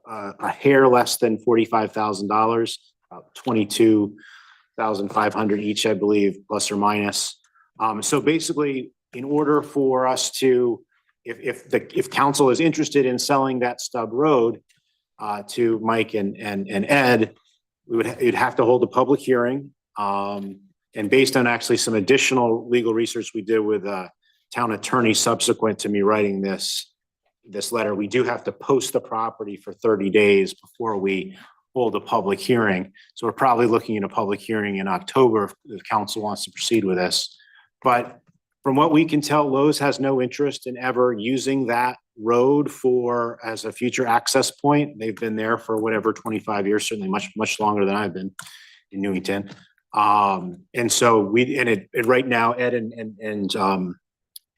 a hair less than $45,000, about $22,500 each, I believe, plus or minus. So basically, in order for us to, if council is interested in selling that stub road to Mike and Ed, you'd have to hold a public hearing. And based on actually some additional legal research we did with town attorney subsequent to me writing this letter, we do have to post the property for 30 days before we hold a public hearing. So we're probably looking at a public hearing in October if council wants to proceed with this. But from what we can tell, Lowe's has no interest in ever using that road as a future access point. They've been there for whatever, 25 years, certainly much longer than I've been in Newington. And so right now, Ed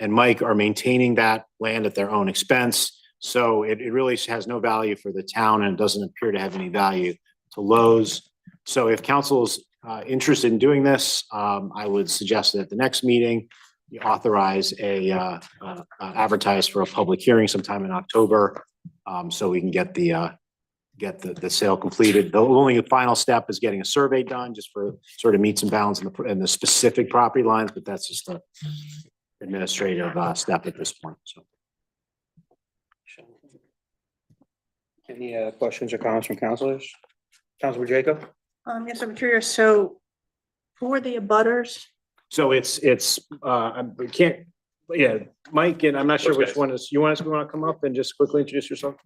and Mike are maintaining that land at their own expense. So it really has no value for the town and it doesn't appear to have any value to Lowe's. So if council's interested in doing this, I would suggest that at the next meeting, you authorize advertise for a public hearing sometime in October, so we can get the sale completed. The only final step is getting a survey done just for sort of meets and bounds in the specific property lines, but that's just the administrative step at this point, so. Any questions or comments from councilors? Councilor Jacob? Yes, I'm curious. So for the abutters, So we can't, yeah, Mike, and I'm not sure which one is, you want to come up and just quickly introduce yourself?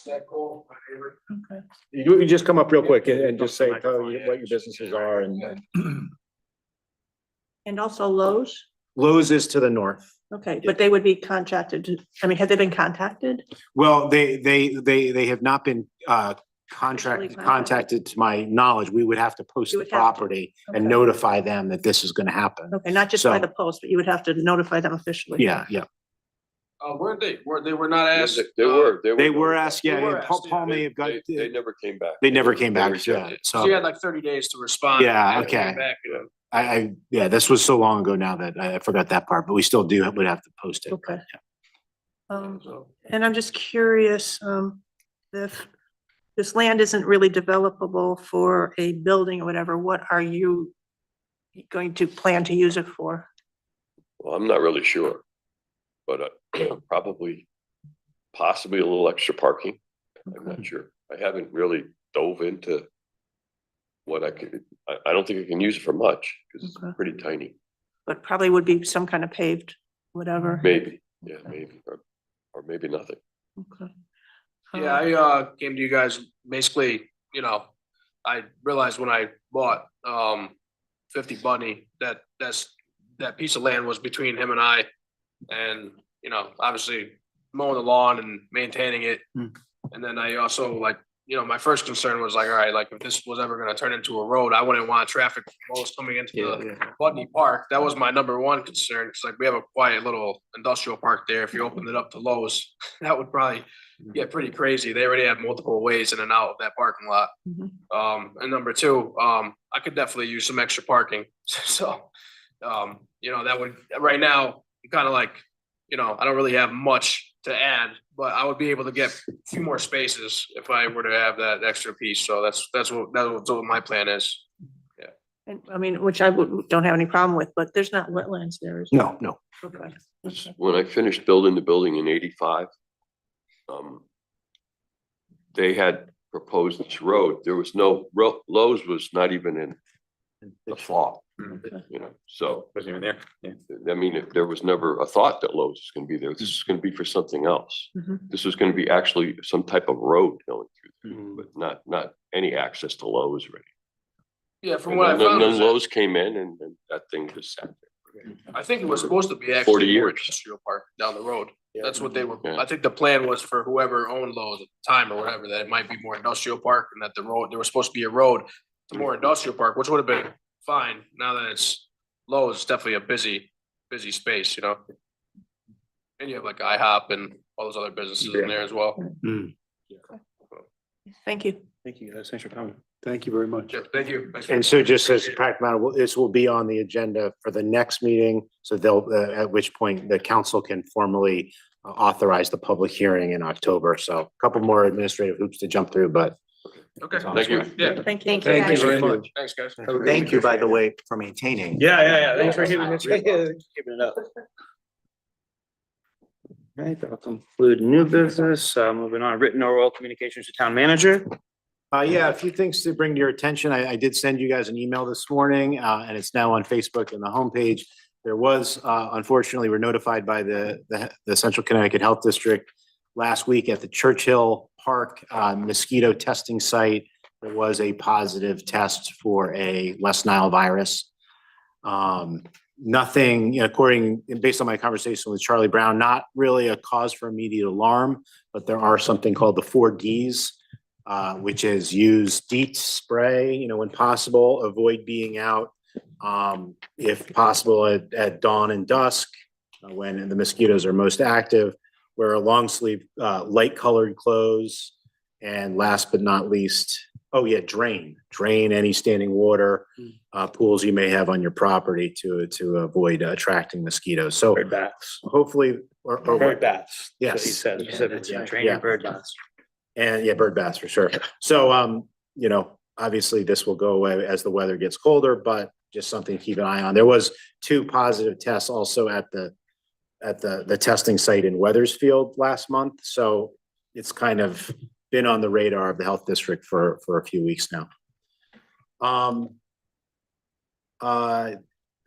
Okay. You can just come up real quick and just say, tell you what your businesses are and And also Lowe's? Lowe's is to the north. Okay, but they would be contacted, I mean, have they been contacted? Well, they have not been Contacted. contacted to my knowledge. We would have to post You the would have to. property and Okay. notify them that this is gonna happen. Okay, not just by So- the post, but you would have to notify them officially. Yeah, yeah. Weren't they, they were not asked? They were. They were asked, They yeah, were yeah, Paul, asked, Paul yeah. may have got, They never came back. they never came They back, yeah, rejected it. So you so had like 30 days to respond. Yeah, They came okay. back, you know. yeah, this was so long ago now that I forgot that part, but we still would have to post it. Okay. And I'm just curious, if this land isn't really developable for a building or whatever, what are you going to plan to use it for? Well, I'm not really sure, but probably possibly a little extra parking. I'm not sure. I haven't really dove into what I could, I don't think I can use it for much because Okay. it's pretty tiny. But probably would be some kind of paved, whatever. Maybe, yeah, maybe, or maybe nothing. Okay. Yeah, I came to you guys basically, you know, I realized when I bought 50 Bunny that that piece of land was between him and I. And, you know, obviously mowing the lawn and maintaining it. And then I also like, you know, my first concern was like, all right, like if this was ever gonna turn into a road, I wouldn't want traffic flows coming into the Budney Park. That was my number one concern. It's like we have a quiet little industrial park there. If you opened it up to Lowe's, that would probably get pretty crazy. They already have multiple ways in and out of that parking lot. Mhm. And number two, I could definitely use some extra parking. So, you know, that would, right now, kind of like, you know, I don't really have much to add, but I would be able to get a few more spaces if I were to have that extra piece. So that's what my plan is. And I mean, which don't have any problem with, but there's not wetlands there. is there? No. Okay. When I finished building the building in '85, they had proposed this road. There was no, Lowe's was not even in the thought, you know, so. Wasn't even there. Yeah. I mean, there was never a thought that Lowe's was gonna be there. This is gonna be for something else. Mhm. This was gonna be actually some type of road going through there, but not any access to Lowe's or anything. Yeah, from And what I then found, is that Lowe's came in and that thing just sat there. I think it was supposed to be 40 actually more years. industrial park down the road. That's what they were, Yeah. I think the plan was for whoever owned Lowe's at the time or whatever, that it might be more industrial park and that the road, there was supposed to be a road to more industrial park, which would have been fine. Now that it's Lowe's, it's definitely a busy space, you know? And you have like IHOP and all those other businesses in there as well. Thank you. Thank you guys. Thanks for coming. Thank you very much. Yeah, thank you. Thanks. And so just as a practical matter, this will be on the agenda for the next meeting. So they'll, at which point the council can formally authorize the public hearing in October. So a couple more administrative hoops to jump through, but. Okay. Thank you. Yeah. Thank you. Thank you very much. Thanks, guys. Thank you, by the way, for maintaining. Yeah. Thanks for keeping it up. Right, that'll conclude new business. Moving on, written or oral communications to town manager. Yeah, a few things to bring to your attention. I did send you guys an email this morning, and it's now on Facebook and the homepage. There was, unfortunately, we're notified by the Central Connecticut Health District last week at the Churchill Park mosquito testing site. There was a positive test for a West Nile virus. Nothing, you know, based on my conversation with Charlie Brown, not really a cause for immediate alarm, but there are something called the 4Ds. Which is use DEET spray, you know, when possible, avoid being out, if possible at dawn and dusk, when the mosquitoes are most active, wear a long sleeve, light colored clothes. And last but not least, drain any standing water, pools you may have on your property to avoid attracting mosquitoes. So Bird baths. hopefully, Bird baths. Yes. That's what he said. He said it's Yeah. train your Yeah. bird baths. And yeah, bird baths for sure. So, you know, obviously this will go away as the weather gets colder, but just something to keep an eye on. There was 2 positive tests also at the testing site in Weathersfield last month. So it's kind of been on the radar of the health district for a few weeks now.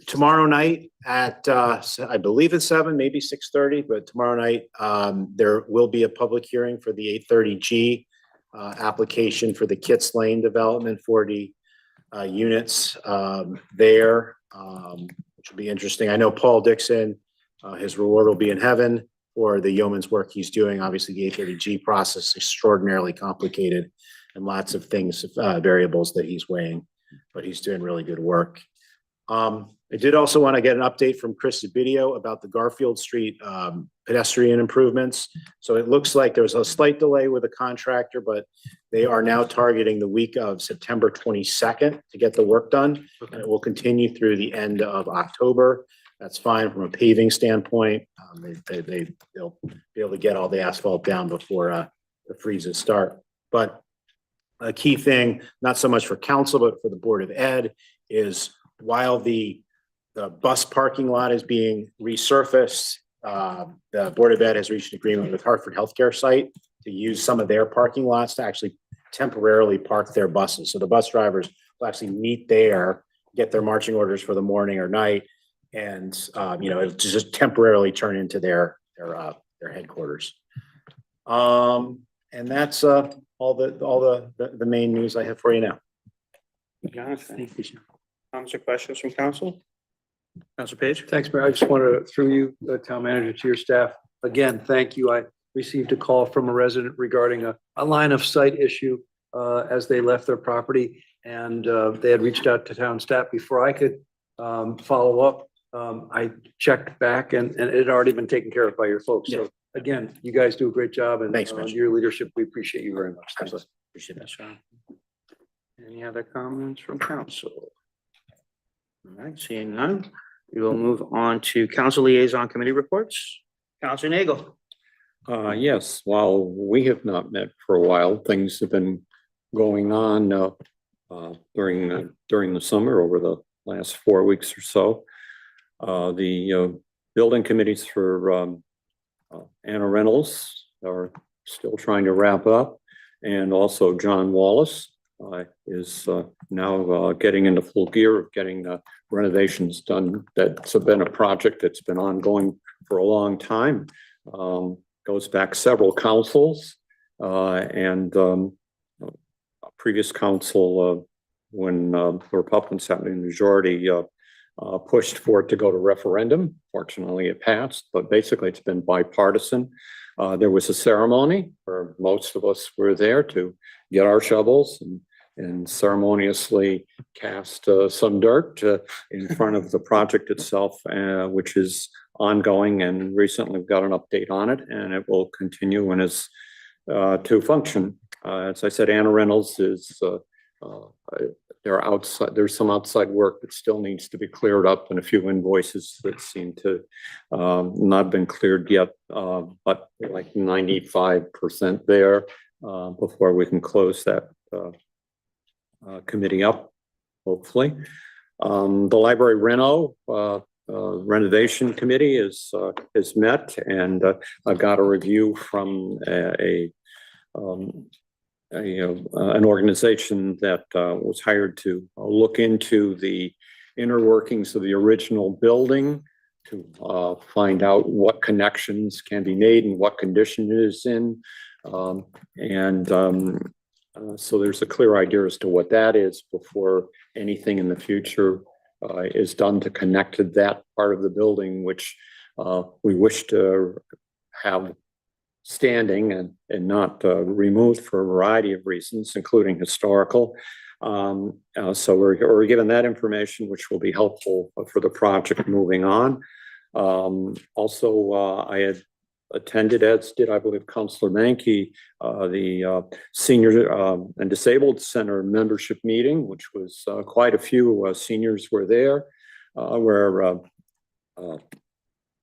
tomorrow night at, I believe it's 7, maybe 6:30, but tomorrow night, there will be a public hearing for the 830G application for the Kits Lane development, 40 units there, which will be interesting. I know Paul Dixon, his reward will be in heaven for the yeoman's work he's doing. Obviously, the 830G process is extraordinarily complicated and lots of things, variables that he's weighing, but he's doing really good work. I did also want to get an update from Chris Zabidio about the Garfield Street pedestrian improvements. So it looks like there was a slight delay with the contractor, but they are now targeting the week of September 22nd to get the work done. And it will continue through the end of October. That's fine from a paving standpoint. They'll be able to get all the asphalt down before the freezes start. But a key thing, not so much for council, but for the Board of Ed, is while the bus parking lot is being resurfaced, the Board of Ed has reached an agreement with Hartford Healthcare Site to use some of their parking lots to actually temporarily park their buses. So the bus drivers will actually meet there, get their marching orders for the morning or night, and it'll just temporarily turn into their headquarters. And that's all the main news I have for you now. Jonathan, comments or questions from council? Councilor Page? Thanks, Mayor. I just wanted to, through you, town manager, to your staff, again, thank you. I received a call from a resident regarding a line of sight issue as they left their property, and they had reached out to town staff before I could follow up. I checked back and it had already been taken care of by your folks. So again, you guys do a great job, and Thanks, Mitch. your leadership, we appreciate you very much. Thanks. Appreciate that. Sean. Any other comments from council? All right, seeing none, we will move on to council liaison committee reports. Councilor Nagel. Yes, while we have not met for a while, things have been going on during the summer over the last 4 weeks or so. The building committees for Anna Reynolds are still trying to wrap up, and also John Wallace is now getting into full gear of getting renovations done. That's been a project that's been ongoing for a long time. Goes back several councils, and previous council, when the Republicans had the majority, pushed for it to go to referendum. Fortunately, it passed, but basically it's been bipartisan. There was a ceremony where most of us were there to get our shovels and ceremoniously cast some dirt in front of the project itself, which is ongoing, and recently we've got an update on it, and it will continue and is to function. As I said, Anna Reynolds is there's some outside work that still needs to be cleared up, and a few invoices that seem to not been cleared yet, but like 95% there before we can close that committee up, hopefully. The library renovation committee is met, and I got a review from an organization that was hired to look into the inner workings of the original building to find out what connections can be made and what condition it is in. So there's a clear idea as to what that is before anything in the future is done to connect to that part of the building, which we wish to have standing and not removed for a variety of reasons, including historical. So we're given that information, which will be helpful for the project moving on. Also, I had attended, as did, I believe, Councilor Mankey, the Senior and Disabled Center membership meeting, which was quite a few seniors were there, where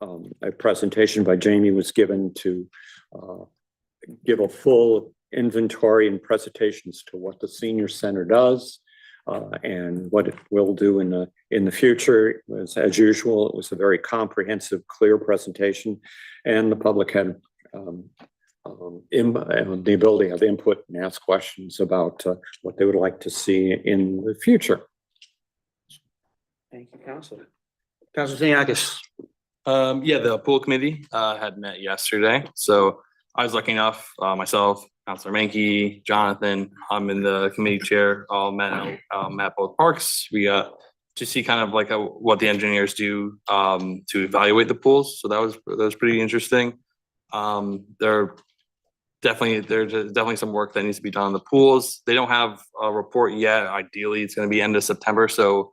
a presentation by Jamie was given to give a full inventory and presentations to what the senior center does and what it will do in the future. As usual, it was a very comprehensive, clear presentation, and the public had the ability to have input and ask questions about what they would like to see in the future. Thank you, Councilor. Council Siniakis. Yeah, the pool committee had met yesterday, so I was lucky enough, myself, Counselor Menke, Jonathan, I'm in the committee chair, all met at both parks. We got to see kind of like what the engineers do to evaluate the pools, so that was pretty interesting. There's definitely some work that needs to be done on the pools. They don't have a report yet. Ideally, it's gonna be end of September, so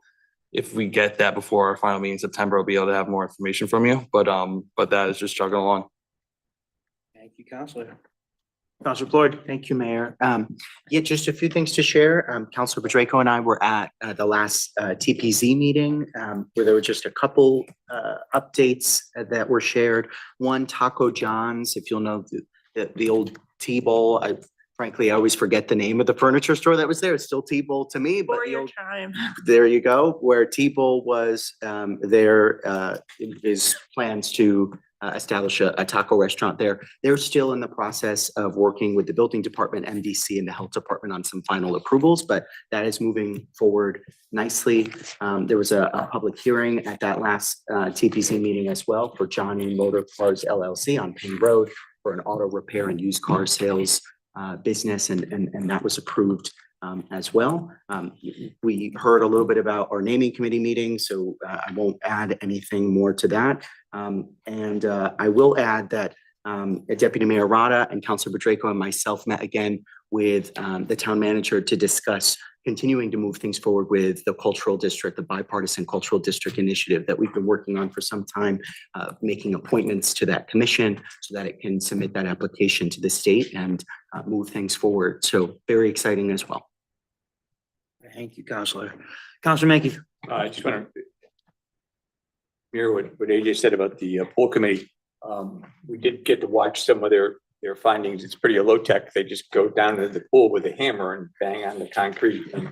if we get that before our final meeting in September, I'll be able to have more information from you, but that is just chugging along. Thank you, Counselor. Counselor Floyd. Thank you, Mayor. Yeah, just a few things to share. Counselor Bedrejko and I were at the last TPZ meeting where there were just a couple updates that were shared. One, Taco John's, if you'll know the old T-Bowl. Frankly, I always forget the name of the furniture store that was there. It's still T-Bowl to me, but For the your old, time. there you go, where T-Bowl was there is plans to establish a taco restaurant there. They're still in the process of working with the building department, MDC, and the health department on some final approvals, but that is moving forward nicely. There was a public hearing at that last TPC meeting as well for Johnny Motor Cars LLC on Payne Road for an auto repair and used car sales business, and that was approved as well. We heard a little bit about our naming committee meeting, so I won't add anything more to that. I will add that Deputy Mayor Rada and Councilor Bedrejko and myself met again with the town manager to discuss continuing to move things forward with the cultural district, the bipartisan cultural district initiative that we've been working on for some time, making appointments to that commission so that it can submit that application to the state and move things forward. So very exciting as well. Thank you, Counselor. Counselor Menke. I just want to mirror what AJ said about the pool committee. We did get to watch some of their findings. It's pretty low tech. They just go down to the pool with a hammer and bang on the concrete and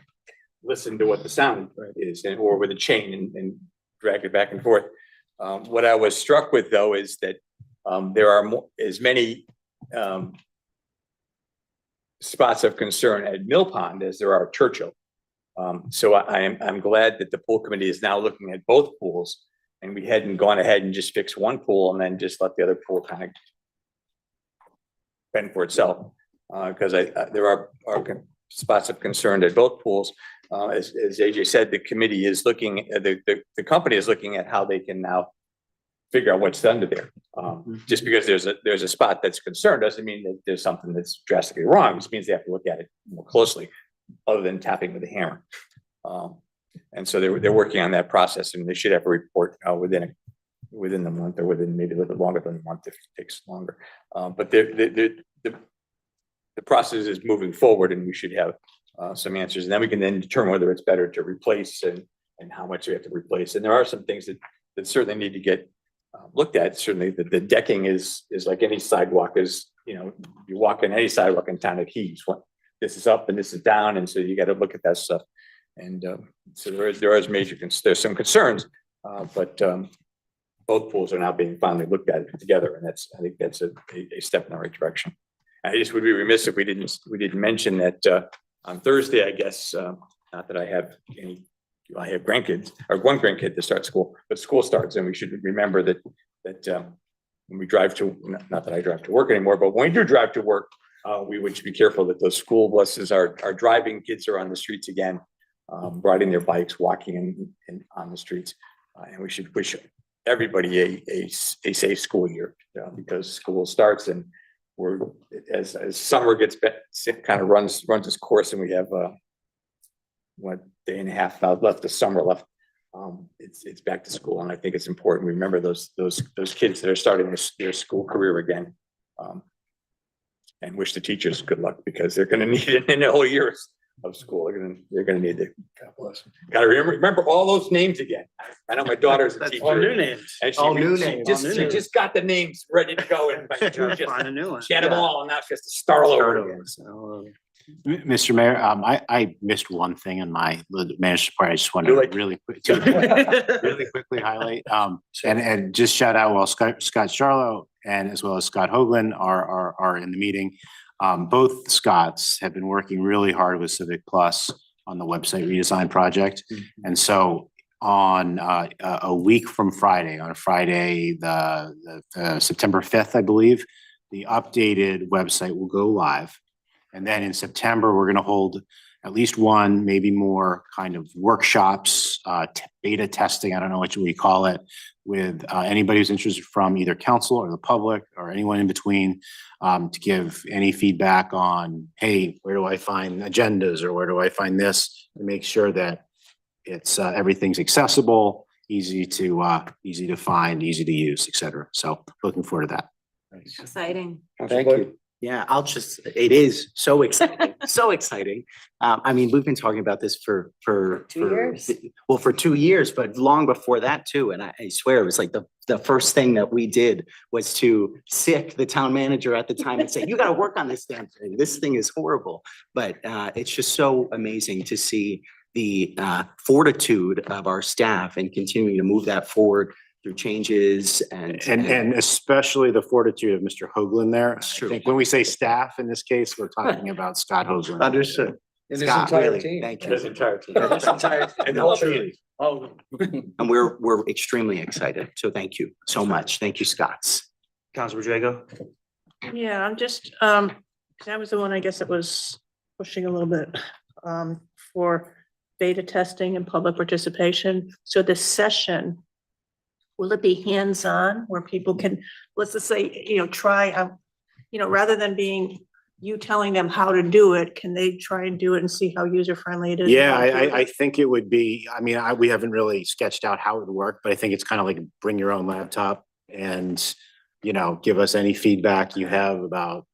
listen to what the sound is, or with a chain and drag it back and forth. What I was struck with though is that there are as many spots of concern at Mill Pond as there are at Churchill. So I'm glad that the pool committee is now looking at both pools, and we hadn't gone ahead and just fixed one pool and then just let the other pool kind of fend for itself. Because there are spots of concern at both pools. As AJ said, the committee is looking, the company is looking at how they can now figure out what's done to there. Just because there's a spot that's concerned doesn't mean that there's something that's drastically wrong. It just means they have to look at it more closely, other than tapping with a hammer. And so they're working on that process, and they should have a report within the month, or within maybe a little bit longer than a month if it takes longer. But the process is moving forward, and we should have some answers, and then we can then determine whether it's better to replace and how much we have to replace. And there are some things that certainly need to get looked at. Certainly the decking is like any sidewalk is, you walk in any sidewalk in town, it heaves. This is up and this is down, and so you got to look at that stuff. And so there is there's some concerns, but both pools are now being finally looked at together, and I think that's a step in the right direction. I just would be remiss if we didn't mention that on Thursday, I guess, not that I have grandkids, or one grandkid to start school, but school starts, and we should remember that when we drive to, not that I drive to work anymore, but when we do drive to work, we would be careful that those school buses are driving, kids are on the streets again, riding their bikes, walking in on the streets. And we should wish everybody a safe school year, because school starts, and we're, as summer gets kind of runs its course, and we have day and a half left of summer left. It's back to school, and I think it's important we remember those kids that are starting their school career again. And wish the teachers good luck, because they're going to need it in the whole years of school. They're going to need it. God bless. Got to remember all those names again. I know my daughter's a teacher. All new names. And All new she names. just got the names ready to go, and Find a new one. she had them all, and now she has to start all over again. Mr. Mayor, I missed one thing in my manager's report. I just want to really quickly highlight, and just shout out while Scott Charlo and as well as Scott Hoagland are in the meeting. Both Scotts have been working really hard with Civic Plus on the website redesign project. And so on a week from Friday, on Friday, the September 5th, I believe. The updated website will go live. And then in September, we're going to hold at least one, maybe more kind of workshops, beta testing, I don't know what we call it, with anybody who's interested from either council or the public or anyone in between, to give any feedback on, hey, where do I find agendas or where do I find this, to make sure that it's everything's accessible, easy to find, easy to use, et cetera. So looking forward to that. Exciting. Thank you. Yeah, it is so exciting, so exciting. I mean, we've been talking about this for 2 years. Well, for 2 years, but long before that too. And I swear it was like the first thing that we did was to sick the town manager at the time and say, you got to work on this damn thing. This thing is horrible. But it's just so amazing to see the fortitude of our staff and continuing to move that forward through changes and especially the fortitude of Mr. Hoagland there. It's I true. think when we say staff in this case, we're talking about Scott Hoagland. Understood. Scott, really, thank you. This entire team. This entire team. And all three. Oh. And we're extremely excited. So thank you so much. Thank you, Scotts. Councilor Drago? Yeah, I'm just, that was the one, I guess it was pushing a little bit, for beta testing and public participation. So this session, will it be hands-on where people can, let's just say, try, rather than being you telling them how to do it, can they try and do it and see how user-friendly it is? Yeah, I think it would be, I mean, we haven't really sketched out how it would work, but I think it's kind of like bring your own laptop and, give us any feedback you have about,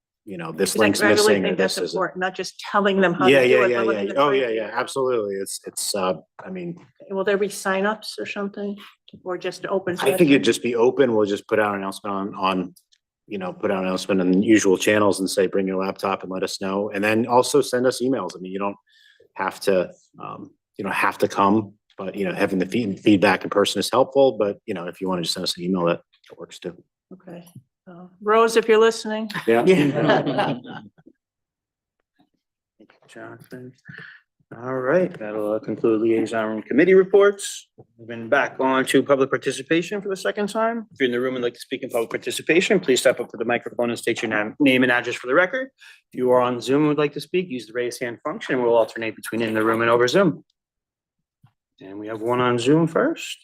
this link's I really missing or think this that's is. important, not just telling them how to Yeah, do yeah, it. yeah, but letting yeah. them Oh, try yeah, and yeah, figure it out. absolutely. I mean, Will there be signups or something, or just open? I think it'd just be open. We'll just put out an announcement on put out an announcement on the usual channels and say, bring your laptop and let us know. And then also send us emails. I mean, you don't have to come, but having the feedback in person is helpful. But if you want to just send us an email, that works too. Okay. Rose, if you're listening. Yeah. Jonathan. All right, that'll conclude liaison and committee reports. Moving back on to public participation for the second time. If you're in the room and like to speak in public participation, please step up to the microphone and state your name and address for the record. If you are on Zoom and would like to speak, use the raise hand function and we'll alternate between in the room and over Zoom. And we have one on Zoom first.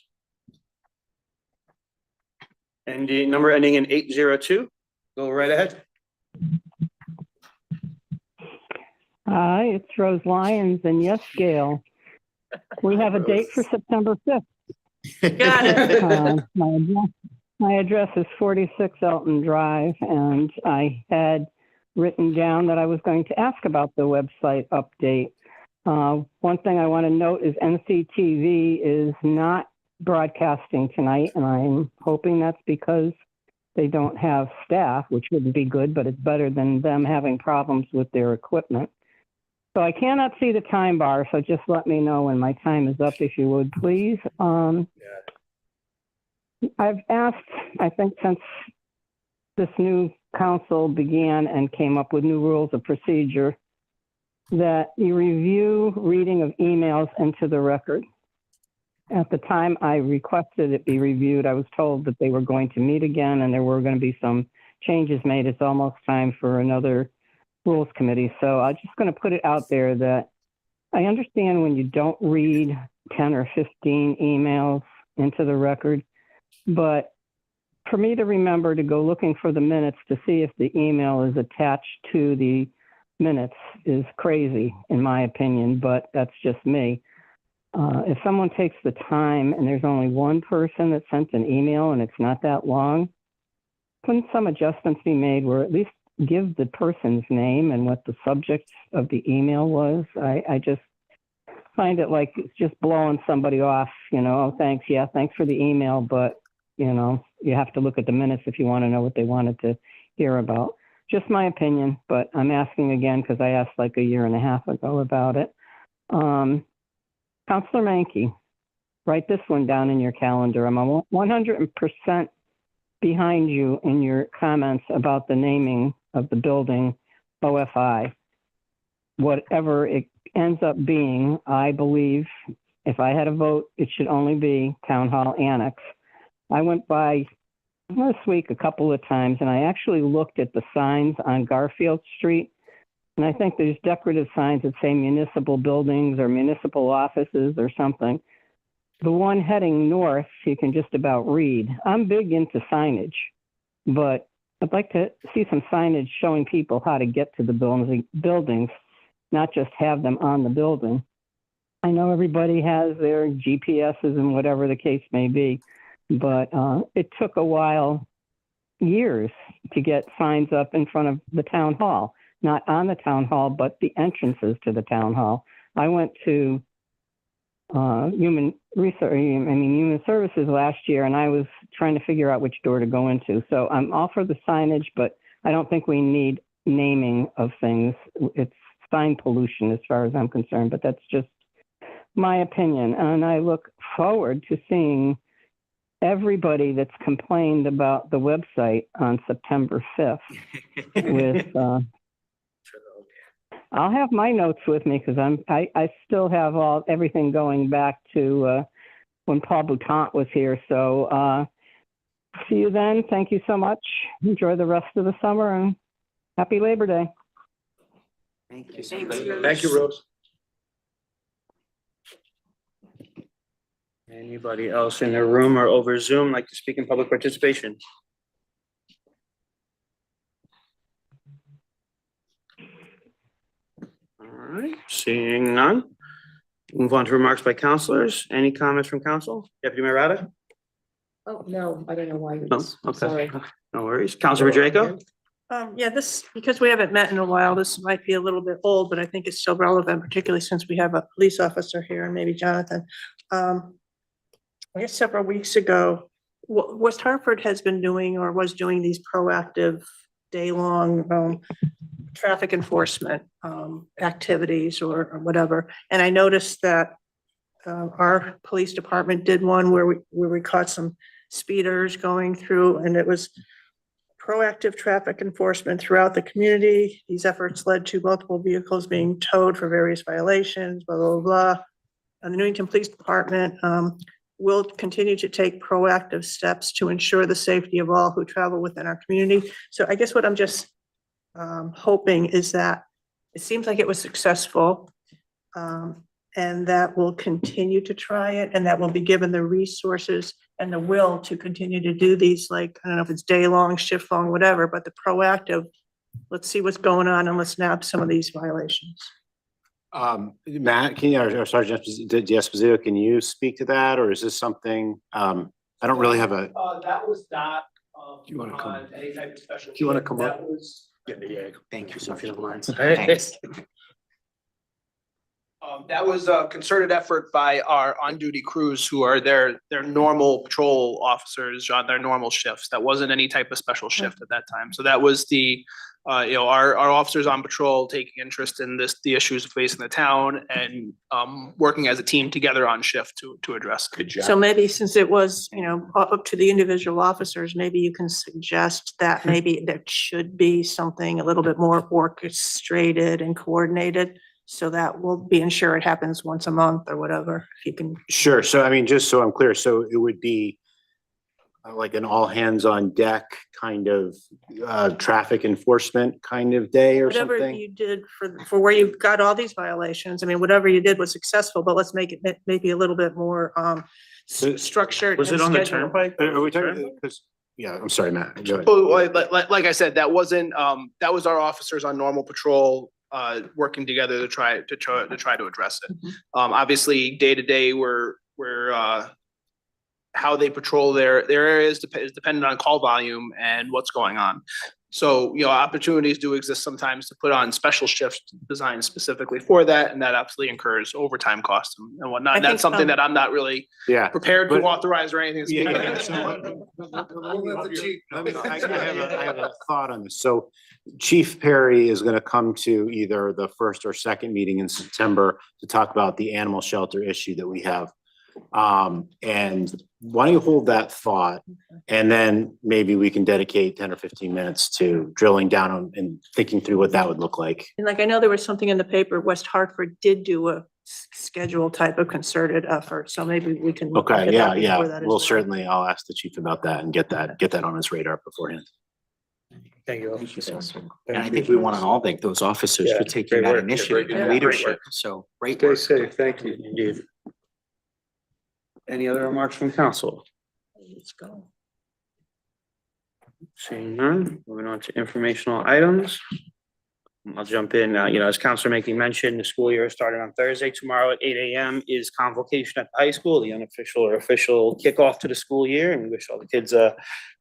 And the number ending in 802. Go right ahead. Hi, it's Rose Lyons, and yes, Gail, we have a date for September 5th. Got it. My address is 46 Elton Drive, and I had written down that I was going to ask about the website update. One thing I want to note is NCTV is not broadcasting tonight, and I'm hoping that's because they don't have staff, which wouldn't be good, but it's better than them having problems with their equipment. So I cannot see the time bar, so just let me know when my time is up, if you would, please. I've asked, I think since this new council began and came up with new rules of procedure, that you review reading of emails into the record. At the time I requested it be reviewed, I was told that they were going to meet again and there were going to be some changes made. It's almost time for another rules committee. So I'm just going to put it out there that I understand when you don't read 10 or 15 emails into the record, but for me to remember to go looking for the minutes to see if the email is attached to the minutes is crazy, in my opinion, but that's just me. If someone takes the time and there's only one person that sent an email and it's not that long, couldn't some adjustments be made where at least give the person's name and what the subject of the email was? I just find it like it's just blowing somebody off, oh, thanks. Yeah, thanks for the email. But, you have to look at the minutes if you want to know what they wanted to hear about. Just my opinion, but I'm asking again because I asked like a year and a half ago about it. Councilor Mankey, write this one down in your calendar. I'm 100% behind you in your comments about the naming of the building OFI. Whatever it ends up being, I believe if I had a vote, it should only be Town Hall Annex. I went by this week a couple of times and I actually looked at the signs on Garfield Street. And I think there's decorative signs that say municipal buildings or municipal offices or something. The one heading north, you can just about read. I'm big into signage, but I'd like to see some signage showing people how to get to the buildings, not just have them on the building. I know everybody has their GPSs and whatever the case may be, but it took a while, years, to get signs up in front of the town hall, not on the town hall, but the entrances to the town hall. I went to human services last year, and I was trying to figure out which door to go into. So I'm all for the signage, but I don't think we need naming of things. It's sign pollution as far as I'm concerned, but that's just my opinion. And I look forward to seeing everybody that's complained about the website on September 5th with, I'll have my notes with me because I still have everything going back to when Paul Boutant was here. So see you then. Thank you so much. Enjoy the rest of the summer and happy Labor Day. Thank you. Thank you, Rose. Anybody else in the room or over Zoom like to speak in public participation? All right, seeing none. Move on to remarks by counselors. Any comments from council? Deputy Mayor Rada? Oh, no, I don't know why you're No, just, okay. sorry. No worries. Councilor Draco? Yeah, because we haven't met in a while, this might be a little bit old, but I think it's still relevant, particularly since we have a police officer here and maybe Jonathan. I guess several weeks ago, West Hartford has been doing or was doing these proactive day-long traffic enforcement activities or whatever. And I noticed that our police department did one where we caught some speeders going through, and it was proactive traffic enforcement throughout the community. These efforts led to multiple vehicles being towed for various violations, blah, blah, blah. And the Newington Police Department will continue to take proactive steps to ensure the safety of all who travel within our community. So I guess what I'm just hoping is that it seems like it was successful, and that we'll continue to try it, and that we'll be given the resources and the will to continue to do these, like, I don't know if it's day long, shift long, whatever, but the proactive, let's see what's going on and let's nab some of these violations. Matt, can you, or Sergeant Esposito, can you speak to that, or is this something, I don't really have a. That was not, Do you wanna come? on any type of special. Do you wanna come up? That was, Thank you, sir, if you don't mind. Thanks. that was a concerted effort by our on-duty crews who are their normal patrol officers on their normal shifts. That wasn't any type of special shift at that time. So that was the, our officers on patrol taking interest in the issues facing the town and working as a team together on shift to address. Good job. So maybe since it was, up to the individual officers, maybe you can suggest that maybe there should be something a little bit more orchestrated and coordinated. So that we'll be ensure it happens once a month or whatever, if you can. Sure. So I mean, just so I'm clear, so it would be like an all hands on deck kind of traffic enforcement kind of day or Whatever something? you did for where you got all these violations, I mean, whatever you did was successful, but let's make it maybe a little bit more structured. Was it and on the scheduled. turnpike? Are we talking, because, yeah, I'm sorry, Matt. Go ahead. Like I said, that wasn't, that was our officers on normal patrol, working together to try to address it. Obviously, day to day, we're how they patrol their areas is dependent on call volume and what's going on. So, opportunities do exist sometimes to put on special shifts designed specifically for that, and that absolutely incurs overtime costs and whatnot. And that's something that I'm not really prepared to authorize or anything. I have a thought on this. So Chief Perry is going to come to either the first or second meeting in September to talk about the animal shelter issue that we have. And why don't you hold that thought, and then maybe we can dedicate 10 or 15 minutes to drilling down on and thinking through what that would look like. And like, I know there was something in the paper, West Hartford did do a schedule type of concerted effort, so maybe we can. look Okay, at yeah, that yeah. before that as Well, well. certainly I'll ask the chief about that and get that on his radar beforehand. Thank you. Thank you, sir. And I think we want to all thank those officers Yeah, for taking great that work. Yeah, initiative very and good. Yeah, great leadership. work. So great Stay work. safe. Thank you. Indeed. Any other remarks from council? Let's go. Seeing none, moving on to informational items. I'll jump in, as Counselor Mackey mentioned, the school year is starting on Thursday. Tomorrow at 8 a.m. is convocation at the high school, the unofficial or official kickoff to the school year. And we wish all the kids,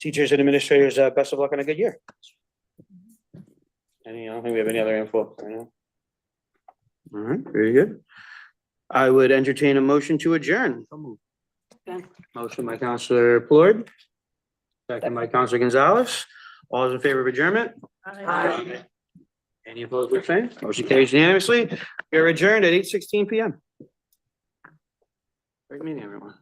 teachers and administrators, best of luck on a good year. I don't think we have any other info right now. All right, very good. I would entertain a motion to adjourn. Motion by Counselor Plord. Second by Counselor Gonzalez. All those in favor of adjournment? Aye. Any opposed or same? Motion carries unanimously. We are adjourned at 8:16 PM. Great meeting, everyone.